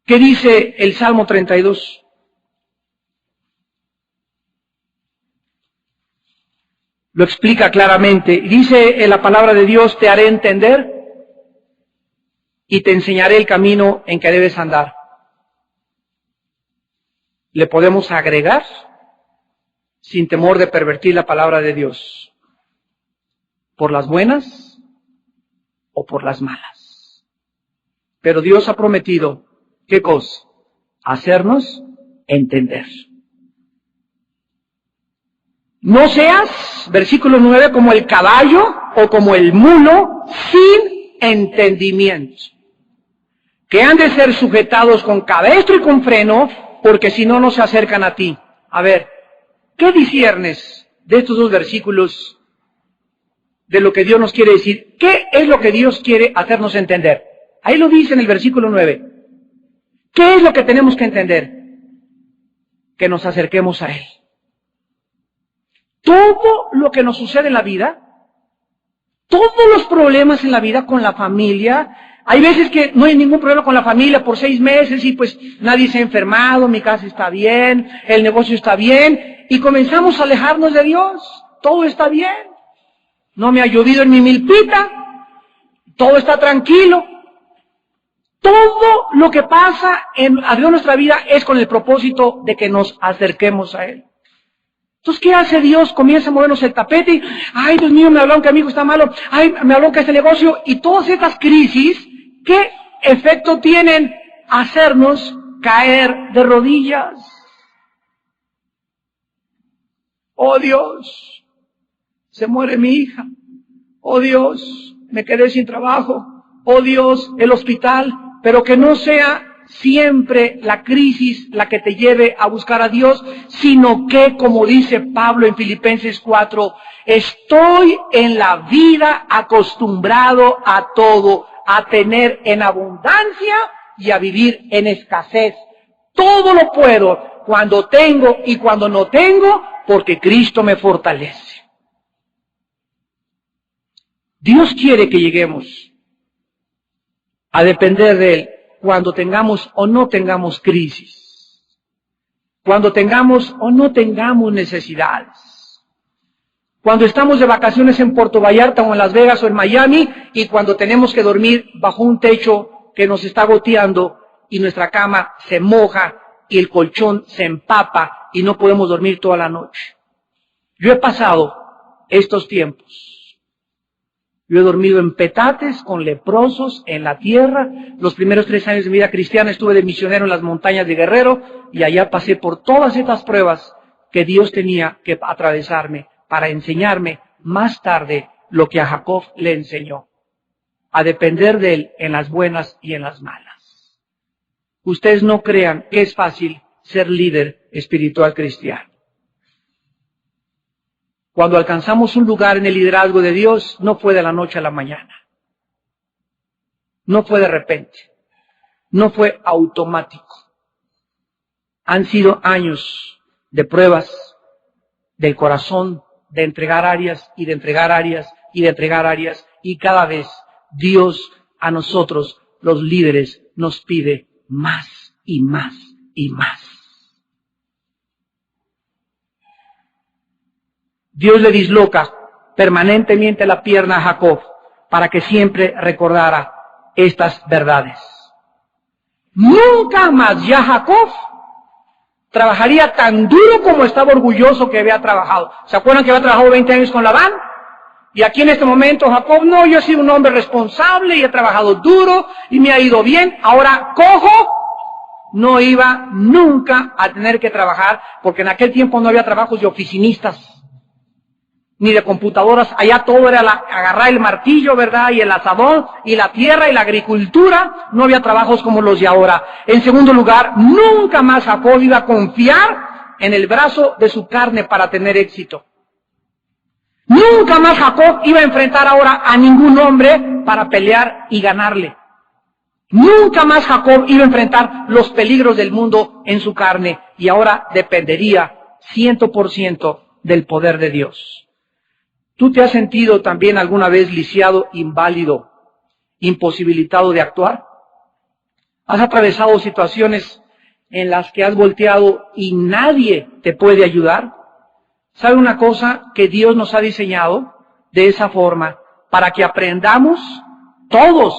¿Qué dice el Salmo 32? Lo explica claramente. Dice en la palabra de Dios: te haré entender y te enseñaré el camino en que debes andar. Le podemos agregar sin temor de pervertir la palabra de Dios, por las buenas o por las malas. Pero Dios ha prometido, ¿qué cosa? Hacernos entender. No seas, versículo 9, como el caballo o como el mulo sin entendimiento, que han de ser sujetados con cabestro y con freno, porque si no, no se acercan a ti. A ver, ¿qué disiernes de estos dos versículos de lo que Dios nos quiere decir? ¿Qué es lo que Dios quiere hacernos entender? Ahí lo dice en el versículo 9. ¿Qué es lo que tenemos que entender? Que nos acerquemos a Él. Todo lo que nos sucede en la vida, todos los problemas en la vida con la familia, hay veces que no hay ningún problema con la familia por 6 meses y pues nadie se ha enfermado, mi casa está bien, el negocio está bien y comenzamos a alejarnos de Dios. Todo está bien, no me ha llovido en mi milpita, todo está tranquilo. Todo lo que pasa alrededor de nuestra vida es con el propósito de que nos acerquemos a Él. Entonces, ¿qué hace Dios? Comienza a movernos el tapete. Ay, Dios mío, me hablaron que mi hijo está malo. Ay, me hablaron que este negocio. Y todas estas crisis, ¿qué efecto tienen? Hacernos caer de rodillas. Oh Dios, se muere mi hija. Oh Dios, me quedé sin trabajo. Oh Dios, el hospital. Pero que no sea siempre la crisis la que te lleve a buscar a Dios, sino que, como dice Pablo en Filipenses 4, estoy en la vida acostumbrado a todo, a tener en abundancia y a vivir en escasez. Todo lo puedo cuando tengo y cuando no tengo, porque Cristo me fortalece. Dios quiere que lleguemos a depender de Él cuando tengamos o no tengamos crisis, cuando tengamos o no tengamos necesidades, cuando estamos de vacaciones en Puerto Vallarta o en Las Vegas o en Miami y cuando tenemos que dormir bajo un techo que nos está goteando y nuestra cama se moja y el colchón se empapa y no podemos dormir toda la noche. Yo he pasado estos tiempos. Yo he dormido en petates, con leprosos, en la tierra. Los primeros 3 años de mi vida cristiana estuve de misionero en las montañas de Guerrero y allá pasé por todas estas pruebas que Dios tenía que atravesarme para enseñarme más tarde lo que a Jacob le enseñó, a depender de Él en las buenas y en las malas. Ustedes no crean que es fácil ser líder espiritual cristiano. Cuando alcanzamos un lugar en el liderazgo de Dios, no fue de la noche a la mañana. No fue de repente. No fue automático. Han sido años de pruebas del corazón, de entregar áreas y de entregar áreas y de entregar áreas. Y cada vez Dios a nosotros, los líderes, nos pide más y más y más. Dios le disloca permanentemente la pierna a Jacob para que siempre recordara estas verdades. Nunca más ya Jacob trabajaría tan duro como estaba orgulloso que había trabajado. ¿Se acuerdan que había trabajado 20 años con Labán? Y aquí en este momento Jacob, no, yo he sido un hombre responsable y he trabajado duro y me ha ido bien. Ahora cojo, no iba nunca a tener que trabajar, porque en aquel tiempo no había trabajos de oficinistas, ni de computadoras. Allá todo era agarrar el martillo, ¿verdad? Y el asadón, y la tierra, y la agricultura. No había trabajos como los de ahora. En segundo lugar, nunca más Jacob iba a confiar en el brazo de su carne para tener éxito. Nunca más Jacob iba a enfrentar ahora a ningún hombre para pelear y ganarle. Nunca más Jacob iba a enfrentar los peligros del mundo en su carne, y ahora dependería 100% del poder de Dios. ¿Tú te has sentido también alguna vez lisiado, inválido, imposibilitado de actuar? ¿Has atravesado situaciones en las que has volteado y nadie te puede ayudar? ¿Sabe una cosa? Que Dios nos ha diseñado de esa forma para que aprendamos todos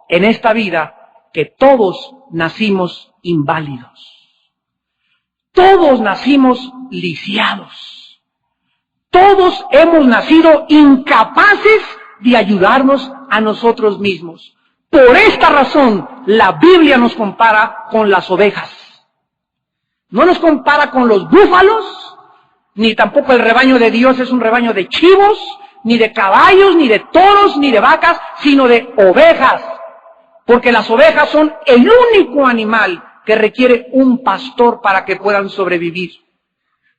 en esta vida que todos nacimos inválidos. Todos nacimos lisiados. Todos hemos nacido incapaces de ayudarnos a nosotros mismos. Por esta razón, la Biblia nos compara con las ovejas. No nos compara con los búfalos, ni tampoco el rebaño de Dios es un rebaño de chivos, ni de caballos, ni de toros, ni de vacas, sino de ovejas. Porque las ovejas son el único animal que requiere un pastor para que puedan sobrevivir.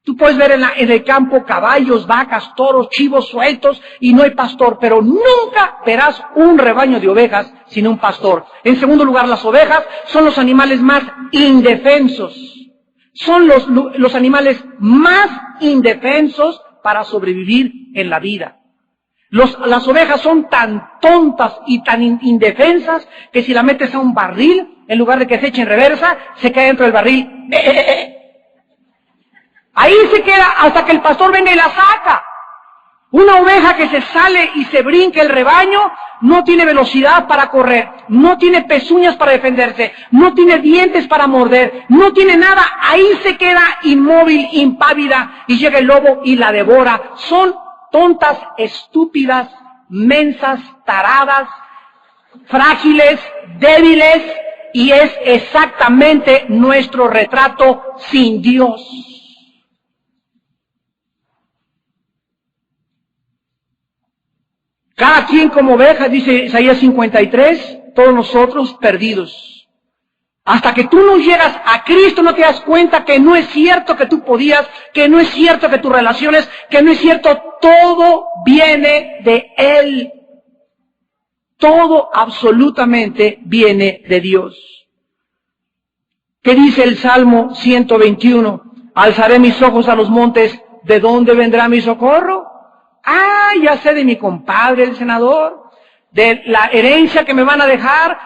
Tú puedes ver en el campo caballos, vacas, toros, chivos sueltos y no hay pastor, pero nunca verás un rebaño de ovejas sin un pastor. En segundo lugar, las ovejas son los animales más indefensos. Son los animales más indefensos para sobrevivir en la vida. Las ovejas son tan tontas y tan indefensas que si la metes a un barril, en lugar de que se eche en reversa, se cae dentro del barril. Ahí se queda hasta que el pastor venga y la saca. Una oveja que se sale y se brinca el rebaño no tiene velocidad para correr, no tiene pezuñas para defenderse, no tiene dientes para morder, no tiene nada. Ahí se queda inmóvil, impávida, y llega el lobo y la devora. Son tontas, estúpidas, mensas, taradas, frágiles, débiles, y es exactamente nuestro retrato sin Dios. Cada quien como oveja, dice Isaías 53, todos nosotros perdidos. Hasta que tú no llegas a Cristo no te das cuenta que no es cierto que tú podías, que no es cierto que tus relaciones, que no es cierto, todo viene de Él. Todo absolutamente viene de Dios. ¿Qué dice el Salmo 121? Alzaré mis ojos a los montes, ¿de dónde vendrá mi socorro? Ah, ya sé, de mi compadre, el senador, de la herencia que me van a dejar,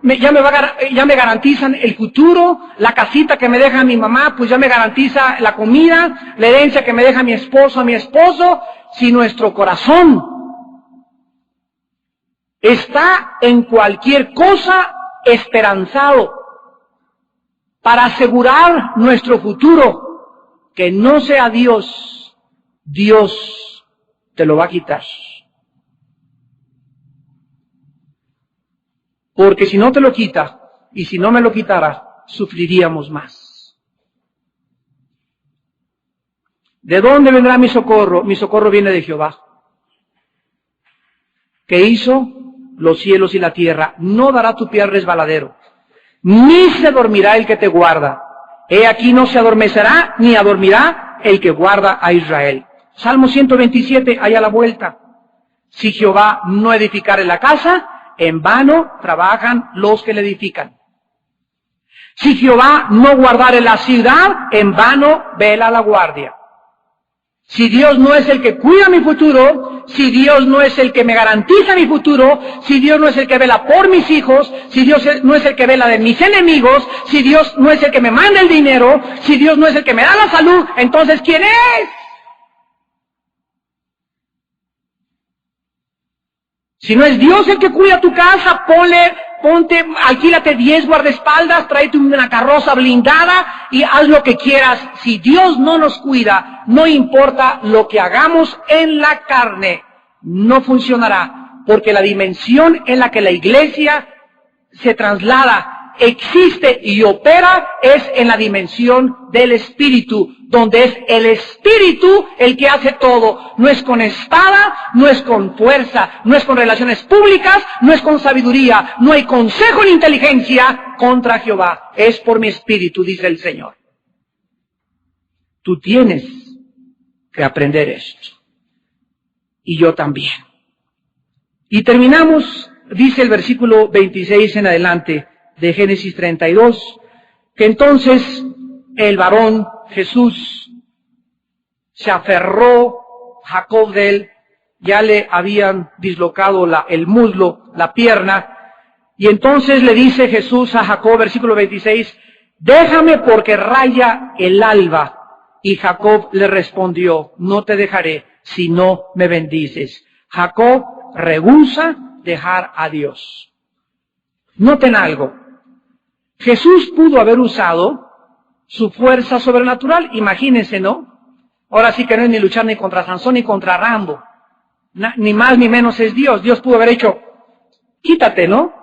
ya me garantizan el futuro, la casita que me deja mi mamá, pues ya me garantiza la comida, la herencia que me deja mi esposo, si nuestro corazón está en cualquier cosa esperanzado para asegurar nuestro futuro, que no sea Dios, Dios te lo va a quitar. Porque si no te lo quita, y si no me lo quitara, sufriríamos más. ¿De dónde vendrá mi socorro? Mi socorro viene de Jehová, que hizo los cielos y la tierra. No dará tu pie al resbaladero, ni se dormirá el que te guarda. He aquí no se adormecerá, ni adormirá el que guarda a Israel. Salmo 127, allá a la vuelta. Si Jehová no edificare la casa, en vano trabajan los que la edifican. Si Jehová no guardare la ciudad, en vano vela la guardia. si Dios no es el que cuida mi futuro, si Dios no es el que me garantiza mi futuro, si Dios no es el que vela por mis hijos, si Dios no es el que vela de mis enemigos, si Dios no es el que me manda el dinero, si Dios no es el que me da la salud, entonces ¿quién es? Si no es Dios el que cuida tu casa, alquílate 10 guardaespaldas, tráete una carroza blindada y haz lo que quieras. Si Dios no nos cuida, no importa lo que hagamos en la carne, no funcionará, porque la dimensión en la que la iglesia se traslada, existe y opera es en la dimensión del Espíritu, donde es el Espíritu el que hace todo. No es con espada, no es con fuerza, no es con relaciones públicas, no es con sabiduría, no hay consejo ni inteligencia contra Jehová. Es por mi Espíritu, dice el Señor. Tú tienes que aprender esto. Y yo también. Y terminamos, dice el versículo 26 en adelante, de Génesis 32, que entonces el varón Jesús se aferró, Jacob de él, ya le habían dislocado el muslo, la pierna, y entonces le dice Jesús a Jacob, versículo 26, déjame porque raya el alba. Y Jacob le respondió, no te dejaré si no me bendices. Jacob rehúsa dejar a Dios. Noten algo. Jesús pudo haber usado su fuerza sobrenatural, imagínense, ¿no? Ahora sí que no es ni luchar ni contra Sansón ni contra Rambo, ni más ni menos es Dios. Dios pudo haber hecho, quítate, ¿no?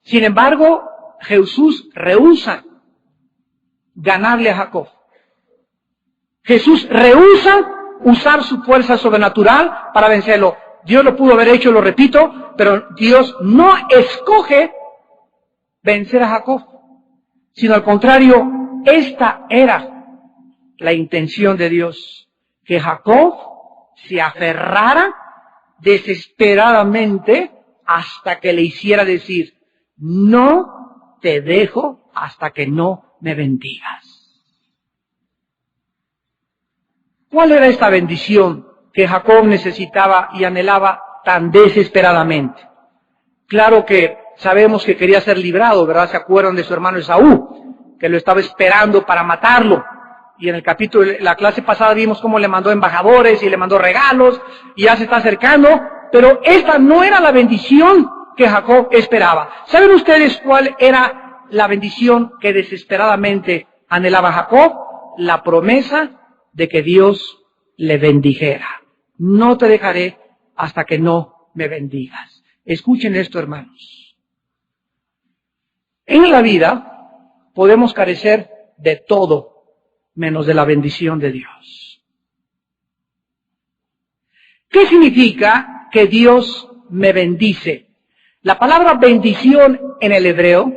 Sin embargo, Jesús rehúsa ganarle a Jacob. Jesús rehúsa usar su fuerza sobrenatural para vencerlo. Dios lo pudo haber hecho, lo repito, pero Dios no escoge vencer a Jacob, sino al contrario, esta era la intención de Dios, que Jacob se aferrara desesperadamente hasta que le hiciera decir, no te dejo hasta que no me bendigas. ¿Cuál era esta bendición que Jacob necesitaba y anhelaba tan desesperadamente? Claro que sabemos que quería ser librado, ¿verdad? ¿Se acuerdan de su hermano Esaú? Que lo estaba esperando para matarlo. Y en el capítulo, la clase pasada vimos cómo le mandó embajadores y le mandó regalos y ya se está acercando. Pero esta no era la bendición que Jacob esperaba. ¿Saben ustedes cuál era la bendición que desesperadamente anhelaba Jacob? La promesa de que Dios le bendijera. No te dejaré hasta que no me bendigas. Escuchen esto, hermanos. En la vida podemos carecer de todo menos de la bendición de Dios. ¿Qué significa que Dios me bendice? La palabra bendición en el hebreo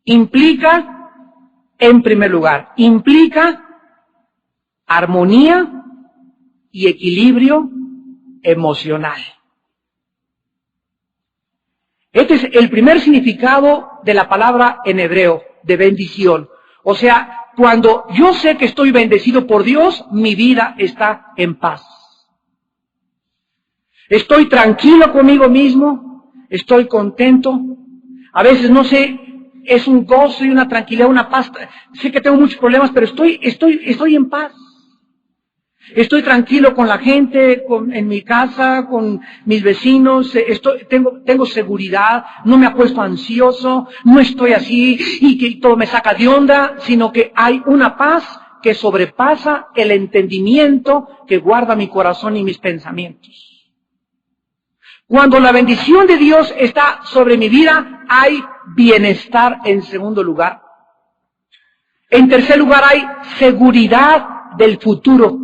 implica, en primer lugar, implica armonía y equilibrio emocional. Este es el primer significado de la palabra en hebreo, de bendición. O sea, cuando yo sé que estoy bendecido por Dios, mi vida está en paz. Estoy tranquilo conmigo mismo, estoy contento. A veces, no sé, es un gozo y una tranquilidad, una paz. Sé que tengo muchos problemas, pero estoy en paz. Estoy tranquilo con la gente, en mi casa, con mis vecinos, tengo seguridad, no me acuesto ansioso, no estoy así y que todo me saca de onda, sino que hay una paz que sobrepasa el entendimiento que guarda mi corazón y mis pensamientos. Cuando la bendición de Dios está sobre mi vida, hay bienestar en segundo lugar. En tercer lugar, hay seguridad del futuro.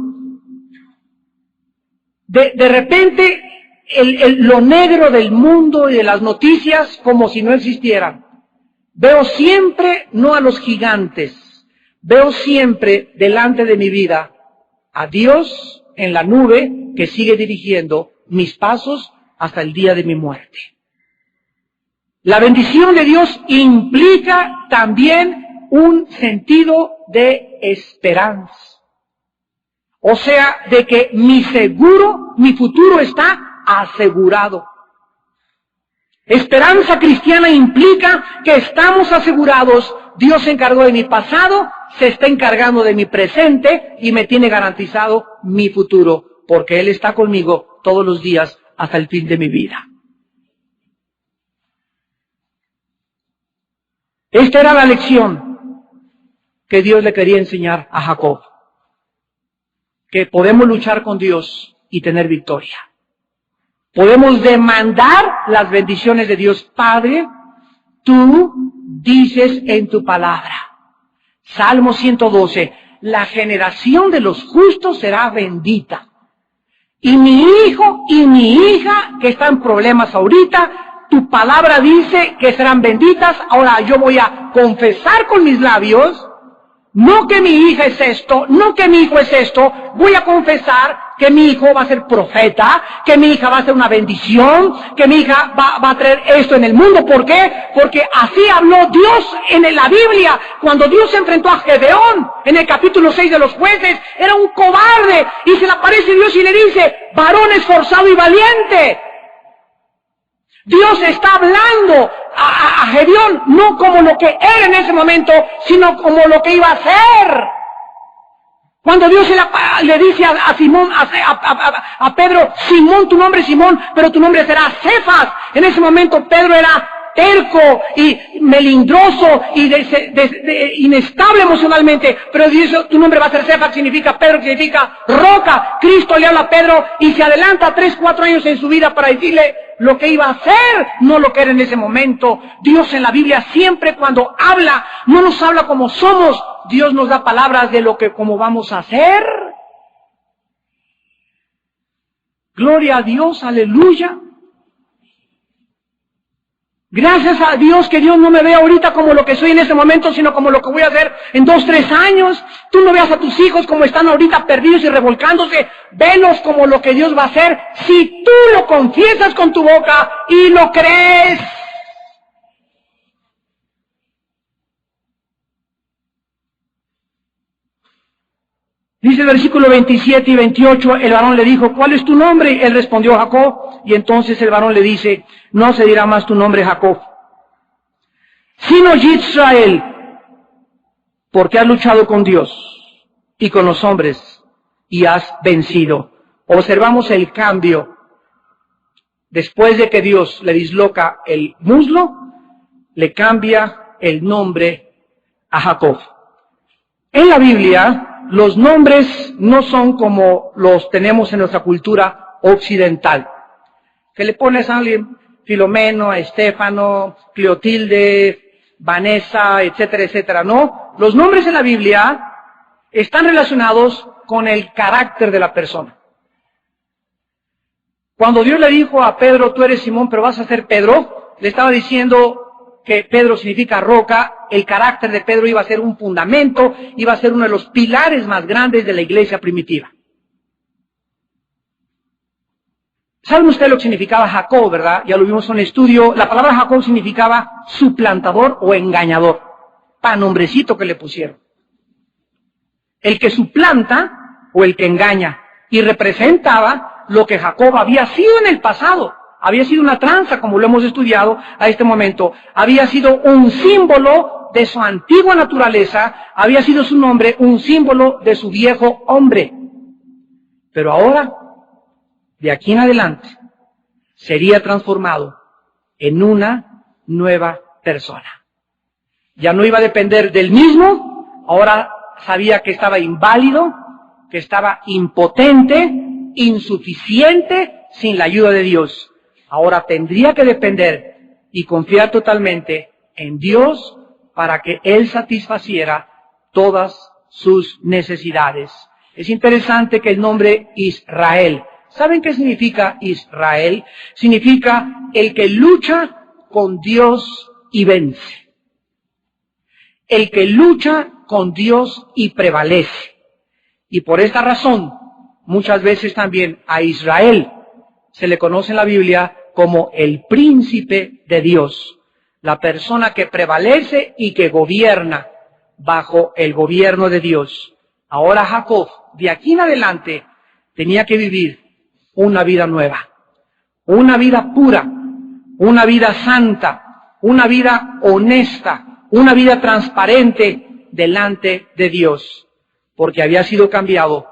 De repente, lo negro del mundo y de las noticias como si no existieran. Veo siempre, no a los gigantes, veo siempre delante de mi vida a Dios en la nube que sigue dirigiendo mis pasos hasta el día de mi muerte. La bendición de Dios implica también un sentido de esperanza. O sea, de que mi futuro está asegurado. Esperanza cristiana implica que estamos asegurados. Dios se encargó de mi pasado, se está encargando de mi presente y me tiene garantizado mi futuro, porque Él está conmigo todos los días hasta el fin de mi vida. Esta era la lección que Dios le quería enseñar a Jacob, que podemos luchar con Dios y tener victoria. Podemos demandar las bendiciones de Dios. Padre, tú dices en tu palabra, Salmo 112, la generación de los justos será bendita. Y mi hijo y mi hija que están en problemas ahorita, tu palabra dice que serán benditas. Ahora yo voy a confesar con mis labios, no que mi hija es esto, no que mi hijo es esto, voy a confesar que mi hijo va a ser profeta, que mi hija va a ser una bendición, que mi hija va a traer esto en el mundo. ¿Por qué? Porque así habló Dios en la Biblia. Cuando Dios se enfrentó a Gedeón, en el capítulo 6 de los Jueces, era un cobarde, y se le aparece Dios y le dice, varón esforzado y valiente. Dios está hablando a Gedeón, no como lo que era en ese momento, sino como lo que iba a ser. Cuando Dios le dice a Simón, a Pedro, Simón, tu nombre es Simón, pero tu nombre será Cefas. En ese momento Pedro era terco y melindroso y inestable emocionalmente, pero dice, tu nombre va a ser Cefas, significa Pedro, que significa roca. Cristo le habla a Pedro y se adelanta 3-4 años en su vida para decirle lo que iba a hacer, no lo que era en ese momento. Dios en la Biblia siempre cuando habla, no nos habla como somos, Dios nos da palabras de cómo vamos a hacer. Gloria a Dios, aleluya. Gracias a Dios que Dios no me ve ahorita como lo que soy en este momento, sino como lo que voy a hacer en 2-3 años. Tú no veas a tus hijos como están ahorita perdidos y revolcándose. Velos como lo que Dios va a hacer si tú lo confiesas con tu boca y lo crees. Dice el versículo 27 y 28, el varón le dijo, ¿cuál es tu nombre? Él respondió, Jacob. Y entonces el varón le dice, no se dirá más tu nombre Jacob, sino Israel, porque has luchado con Dios y con los hombres y has vencido. Observamos el cambio. Después de que Dios le disloca el muslo, le cambia el nombre a Jacob. En la Biblia, los nombres no son como los tenemos en nuestra cultura occidental. Que le pones a alguien Filomeno, a Estéfano, Cleotilde, Vanessa, etcétera, etcétera. No, los nombres en la Biblia están relacionados con el carácter de la persona. Cuando Dios le dijo a Pedro, tú eres Simón, pero vas a ser Pedro, le estaba diciendo que Pedro significa roca, el carácter de Pedro iba a ser un fundamento, iba a ser uno de los pilares más grandes de la iglesia primitiva. ¿Saben ustedes lo que significaba Jacob, verdad? Ya lo vimos en un estudio. La palabra Jacob significaba suplantador o engañador. Para nombrecito que le pusieron. El que suplanta o el que engaña. Y representaba lo que Jacob había sido en el pasado. Había sido una tranza, como lo hemos estudiado a este momento. Había sido un símbolo de su antigua naturaleza. Había sido su nombre un símbolo de su viejo hombre. Pero ahora, de aquí en adelante, sería transformado en una nueva persona. Ya no iba a depender del mismo, ahora sabía que estaba inválido, que estaba impotente, insuficiente, sin la ayuda de Dios. Ahora tendría que depender y confiar totalmente en Dios para que Él satisfaciera todas sus necesidades. Es interesante que el nombre Israel, ¿saben qué significa Israel? Significa el que lucha con Dios y vence. El que lucha con Dios y prevalece. Y por esta razón, muchas veces también a Israel se le conoce en la Biblia como el príncipe de Dios. La persona que prevalece y que gobierna bajo el gobierno de Dios. Ahora Jacob, de aquí en adelante, tenía que vivir una vida nueva, una vida pura, una vida santa, una vida honesta, una vida transparente delante de Dios, porque había sido cambiado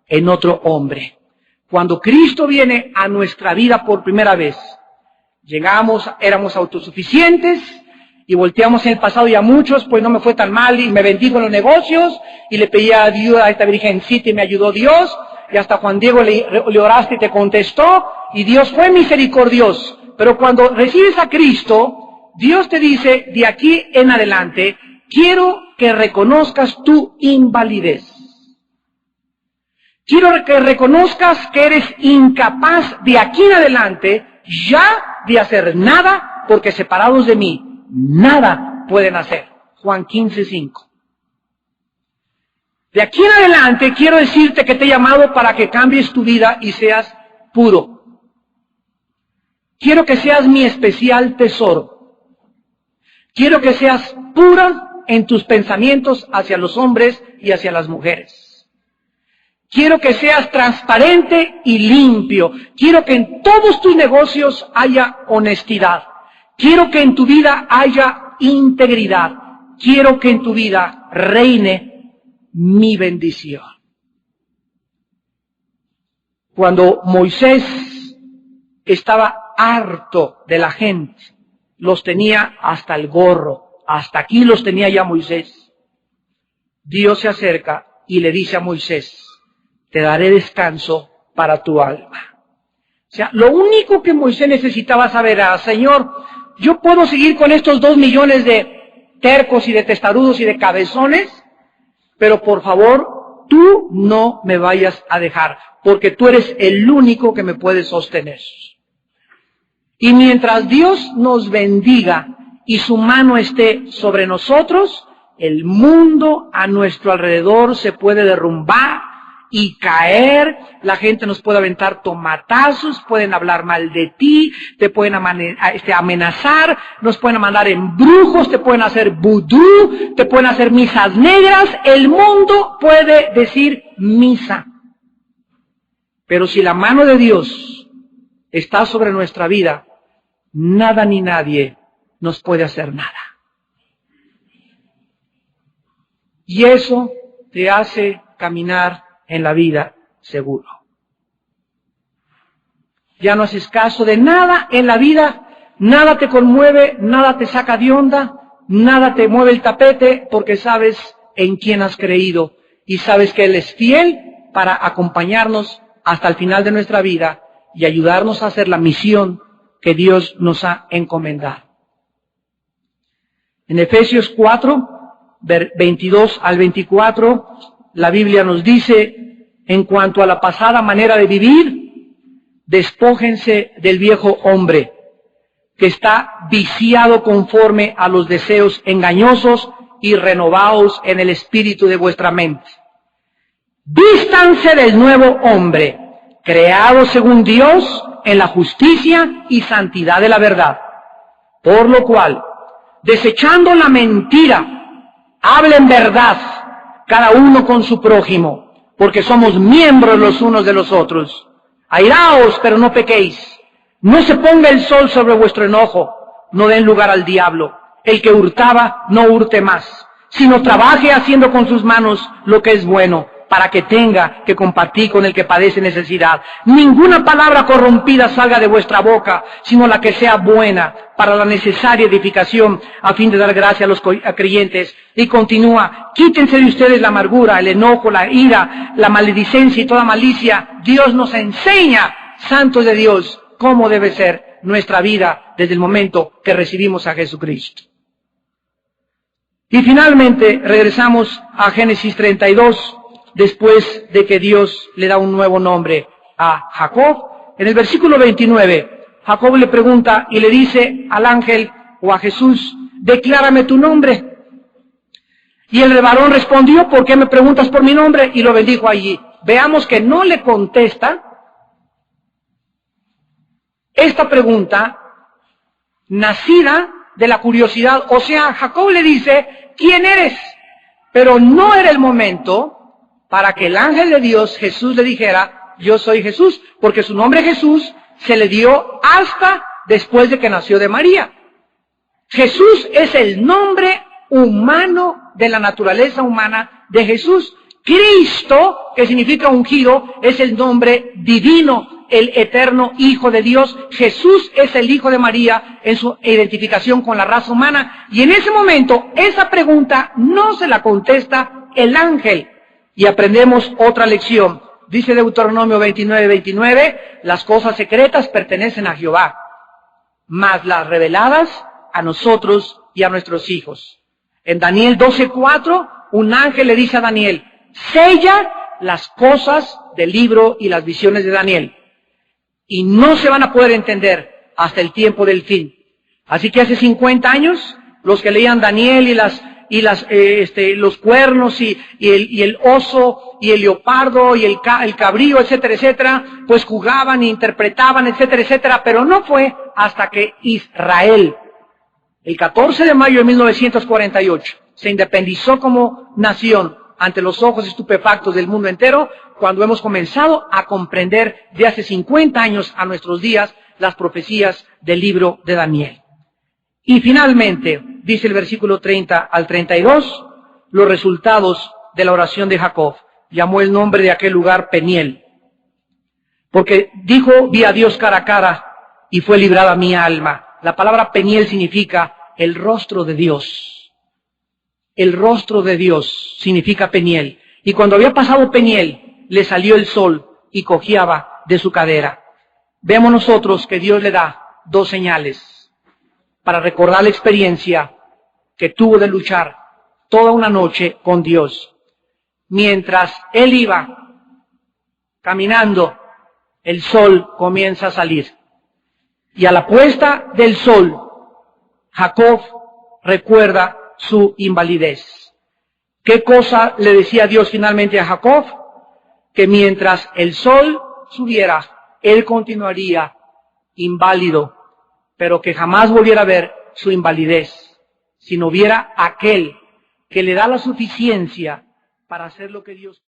en otro hombre. Cuando Cristo viene a nuestra vida por primera vez, llegamos, éramos autosuficientes y volteamos en el pasado, y a muchos pues no me fue tan mal y me vendí con los negocios y le pedí ayuda a esta virgencita y me ayudó Dios, y hasta Juan Diego le oraste y te contestó, y Dios fue misericordioso. Pero cuando recibes a Cristo, Dios te dice, de aquí en adelante, quiero que reconozcas tu invalidez. Quiero que reconozcas que eres incapaz de aquí en adelante ya de hacer nada, porque separados de mí, nada pueden hacer. Juan 15:5. De aquí en adelante quiero decirte que te he llamado para que cambies tu vida y seas puro. Quiero que seas mi especial tesoro. Quiero que seas pura en tus pensamientos hacia los hombres y hacia las mujeres. Quiero que seas transparente y limpio. Quiero que en todos tus negocios haya honestidad. Quiero que en tu vida haya integridad. Quiero que en tu vida reine mi bendición. Cuando Moisés estaba harto de la gente, los tenía hasta el gorro, hasta aquí los tenía ya Moisés. Dios se acerca y le dice a Moisés, te daré descanso para tu alma. O sea, lo único que Moisés necesitaba saber era, Señor, yo puedo seguir con estos 2 millones de tercos y de testarudos y de cabezones, pero por favor, tú no me vayas a dejar, porque tú eres el único que me puede sostener. Y mientras Dios nos bendiga y su mano esté sobre nosotros, el mundo a nuestro alrededor se puede derrumbar y caer, la gente nos puede aventar tomatazos, pueden hablar mal de ti, te pueden amenazar, nos pueden mandar embrujos, te pueden hacer vudú, te pueden hacer misas negras, el mundo puede decir misa. Pero si la mano de Dios está sobre nuestra vida, nada ni nadie nos puede hacer nada. Y eso te hace caminar en la vida seguro. Ya no haces caso de nada en la vida, nada te conmueve, nada te saca de onda, nada te mueve el tapete, porque sabes en quién has creído y sabes que Él es fiel para acompañarnos hasta el final de nuestra vida y ayudarnos a hacer la misión que Dios nos ha encomendado. En Efesios 4, 22 al 24, la Biblia nos dice, en cuanto a la pasada manera de vivir, despójense del viejo hombre, que está viciado conforme a los deseos engañosos, y renovaos en el espíritu de vuestra mente. Vístanse del nuevo hombre, creado según Dios en la justicia y santidad de la verdad. Por lo cual, desechando la mentira, hablen verdad, cada uno con su prójimo, porque somos miembros los unos de los otros. Airaos, pero no pequéis. No se ponga el sol sobre vuestro enojo, no den lugar al diablo. El que hurtaba, no hurte más, sino trabaje haciendo con sus manos lo que es bueno, para que tenga que compartir con el que padece necesidad. Ninguna palabra corrompida salga de vuestra boca, sino la que sea buena para la necesaria edificación, a fin de dar gracia a los creyentes. Y continúa, quítense de ustedes la amargura, el enojo, la ira, la maledicencia y toda malicia. Dios nos enseña, santos de Dios, cómo debe ser nuestra vida desde el momento que recibimos a Jesucristo. Y finalmente regresamos a Génesis 32, después de que Dios le da un nuevo nombre a Jacob. En el versículo 29, Jacob le pregunta y le dice al ángel o a Jesús, declárame tu nombre. Y el varón respondió, ¿por qué me preguntas por mi nombre? Y lo bendijo allí. Veamos que no le contesta esta pregunta nacida de la curiosidad. O sea, Jacob le dice, ¿quién eres? Pero no era el momento para que el ángel de Dios, Jesús, le dijera, yo soy Jesús, porque su nombre Jesús se le dio hasta después de que nació de María. Jesús es el nombre humano de la naturaleza humana de Jesús. Cristo, que significa ungido, es el nombre divino, el eterno Hijo de Dios. Jesús es el Hijo de María en su identificación con la raza humana. Y en ese momento, esa pregunta no se la contesta el ángel. Y aprendemos otra lección. Dice Deuteronomio 29:29, las cosas secretas pertenecen a Jehová, mas las reveladas a nosotros y a nuestros hijos. En Daniel 12:4, un ángel le dice a Daniel, sella las cosas del libro y las visiones de Daniel, y no se van a poder entender hasta el tiempo del fin. Así que hace 50 años, los que leían Daniel los cuernos y el oso y el leopardo y el cabrío, etcétera, etcétera, pues jugaban e interpretaban, etcétera, etcétera, pero no fue hasta que Israel, el 14 de mayo de 1948, se independizó como nación ante los ojos estupefactos del mundo entero, cuando hemos comenzado a comprender de hace 50 años a nuestros días las profecías del libro de Daniel. Y finalmente, dice el versículo 30 al 32, los resultados de la oración de Jacob. Llamó el nombre de aquel lugar Peniel, porque dijo, vi a Dios cara a cara y fue librada mi alma. La palabra Peniel significa el rostro de Dios. El rostro de Dios significa Peniel. Y cuando había pasado Peniel, le salió el sol y cojeaba de su cadera. Vemos nosotros que Dios le da dos señales para recordar la experiencia que tuvo de luchar toda una noche con Dios. Mientras él iba caminando, el sol comienza a salir. Y a la puesta del sol, Jacob recuerda su invalidez. ¿Qué cosa le decía Dios finalmente a Jacob? Que mientras el sol subiera, él continuaría inválido, pero que jamás volviera a ver su invalidez, sino viera aquel que le da la suficiencia para hacer lo que Dios